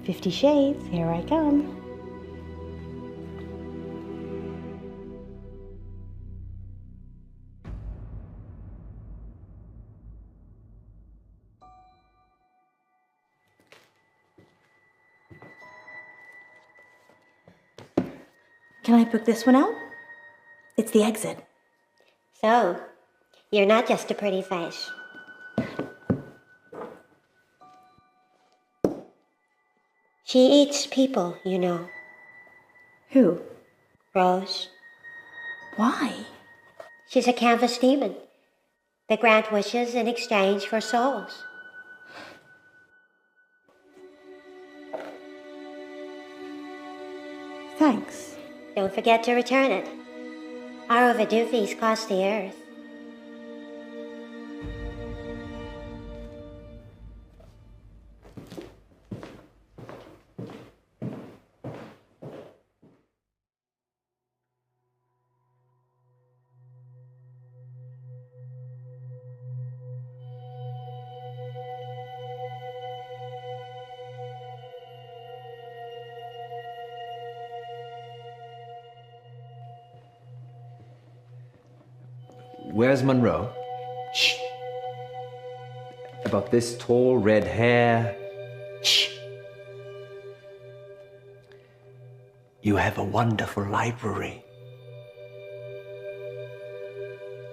"50 Shades, here I come." Can I book this one out? It's the exit. So, you're not just a pretty face. She eats people, you know. Who? Rose. Why? She's a canvas demon. They grant wishes in exchange for souls. Thanks. Don't forget to return it. Our overdue fees cost the earth. Where's Monroe? Shh. About this tall red hair. Shh. You have a wonderful library.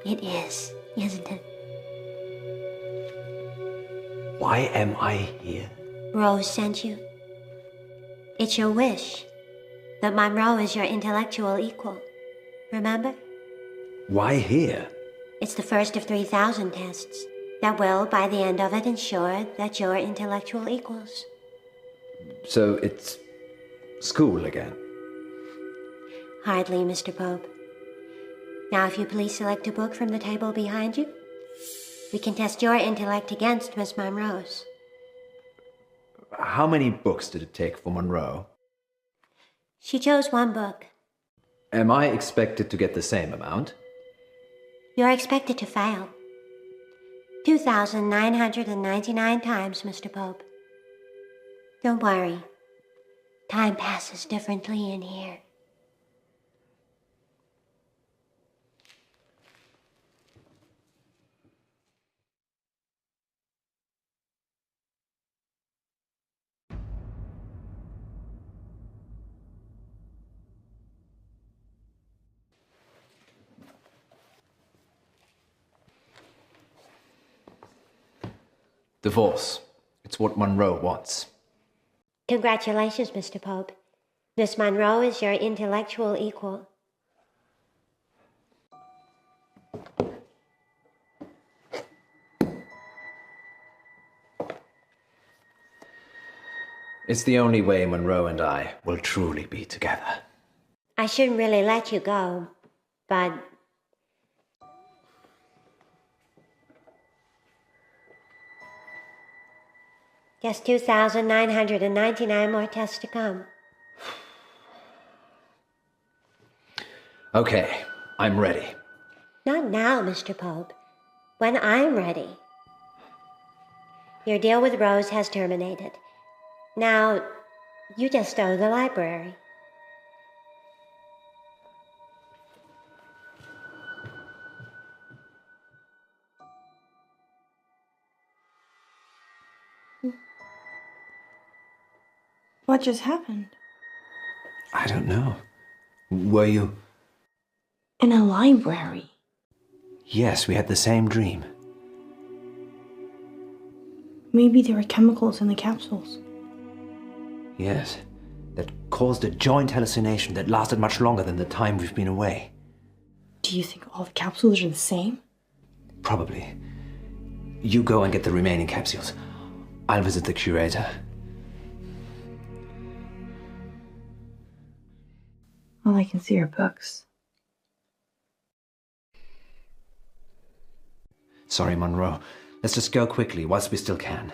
It is, isn't it? Why am I here? Rose sent you. It's your wish that Monroe is your intellectual equal. Remember? Why here? It's the first of 3,000 tests that will, by the end of it, ensure that you're intellectual equals. So it's school again. Hardly, Mr. Pope. Now, if you please select a book from the table behind you, we can test your intellect against Miss Monroe's. How many books did it take for Monroe? She chose one book. Am I expected to get the same amount? You're expected to fail. 2,999 times, Mr. Pope. Don't worry. Time passes differently in here. Divorce. It's what Monroe wants. Congratulations, Mr. Pope. Miss Monroe is your intellectual equal. It's the only way Monroe and I will truly be together. I shouldn't really let you go, but just 2,999 more tests to come. Okay, I'm ready. Not now, Mr. Pope. When I'm ready. Your deal with Rose has terminated. Now, you just owe the library. What just happened? I don't know. Were you? In a library. Yes, we had the same dream. Maybe there were chemicals in the capsules. Yes, that caused a joint hallucination that lasted much longer than the time we've been away. Do you think all the capsules are the same? Probably. You go and get the remaining capsules. I'll visit the curator. All I can see are books. Sorry, Monroe. Let's just go quickly whilst we still can.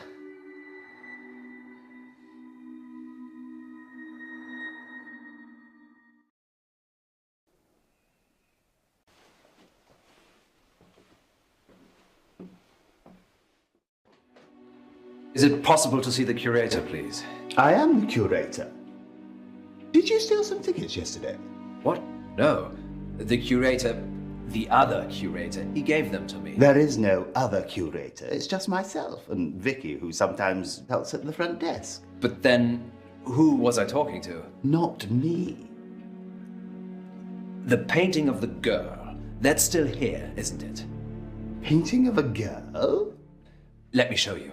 Is it possible to see the curator, please? I am the curator. Did you steal some tickets yesterday? What? No. The curator, the other curator, he gave them to me. There is no other curator. It's just myself and Vicky, who sometimes helps at the front desk. But then, who was I talking to? Not me. The painting of the girl. That's still here, isn't it? Painting of a girl? Let me show you.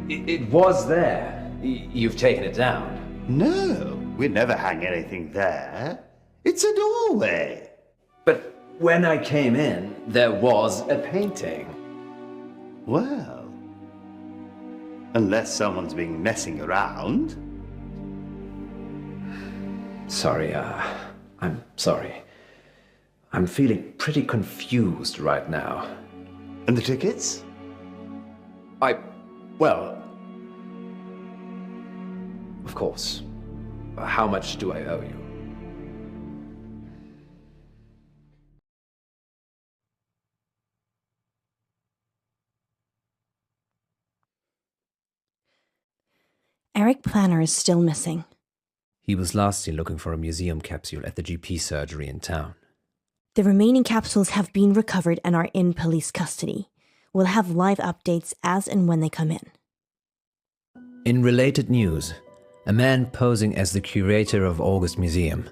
It was there. You've taken it down. No, we never hang anything there. It's a doorway. But when I came in, there was a painting. Well, unless someone's been messing around. Sorry, I'm sorry. I'm feeling pretty confused right now. And the tickets? Well, of course. How much do I owe you? Eric Planner is still missing. He was last seen looking for a museum capsule at the GP surgery in town. The remaining capsules have been recovered and are in police custody. We'll have live updates as and when they come in. In related news, a man posing as the curator of August Museum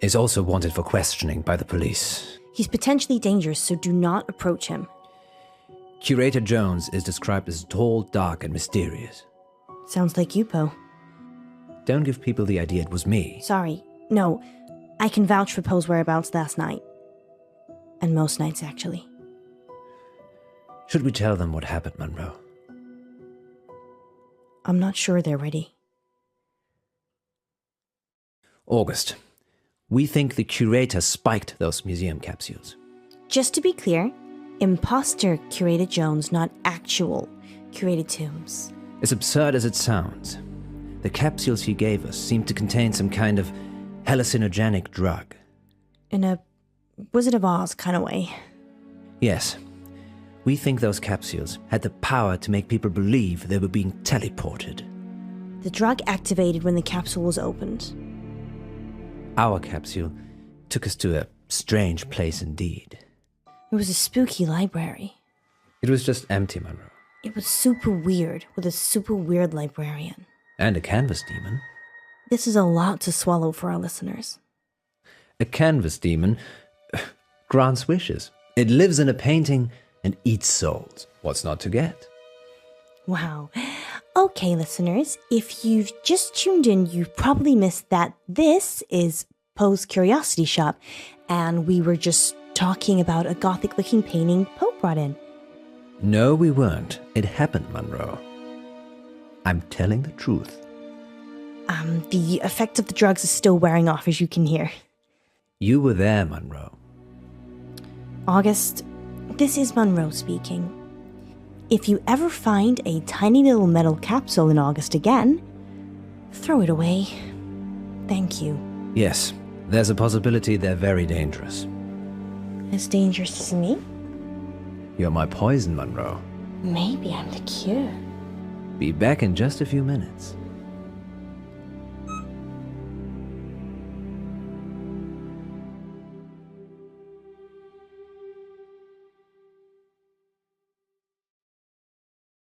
is also wanted for questioning by the police. He's potentially dangerous, so do not approach him. Curator Jones is described as tall, dark, and mysterious. Sounds like you, Poe. Don't give people the idea it was me. Sorry. No, I can vouch for Poe's whereabouts last night. And most nights, actually. Should we tell them what happened, Monroe? I'm not sure they're ready. August, we think the curator spiked those museum capsules. Just to be clear, imposter curated Jones, not actual curated Tombs. As absurd as it sounds, the capsules he gave us seemed to contain some kind of hallucinogenic drug. In a Wizard of Oz kind of way. Yes. We think those capsules had the power to make people believe they were being teleported. The drug activated when the capsule was opened. Our capsule took us to a strange place indeed. It was a spooky library. It was just empty, Monroe. It was super weird, with a super weird librarian. And a canvas demon. This is a lot to swallow for our listeners. A canvas demon grants wishes. It lives in a painting and eats souls. What's not to get? Wow. Okay, listeners, if you've just tuned in, you've probably missed that this is Poe's Curiosity Shop, and we were just talking about a gothic-looking painting Poe brought in. No, we weren't. It happened, Monroe. I'm telling the truth. The effect of the drugs is still wearing off, as you can hear. You were there, Monroe. August, this is Monroe speaking. If you ever find a tiny little metal capsule in August again, throw it away. Thank you. Yes, there's a possibility they're very dangerous. As dangerous as me? You're my poison, Monroe. Maybe I'm the cure. Be back in just a few minutes.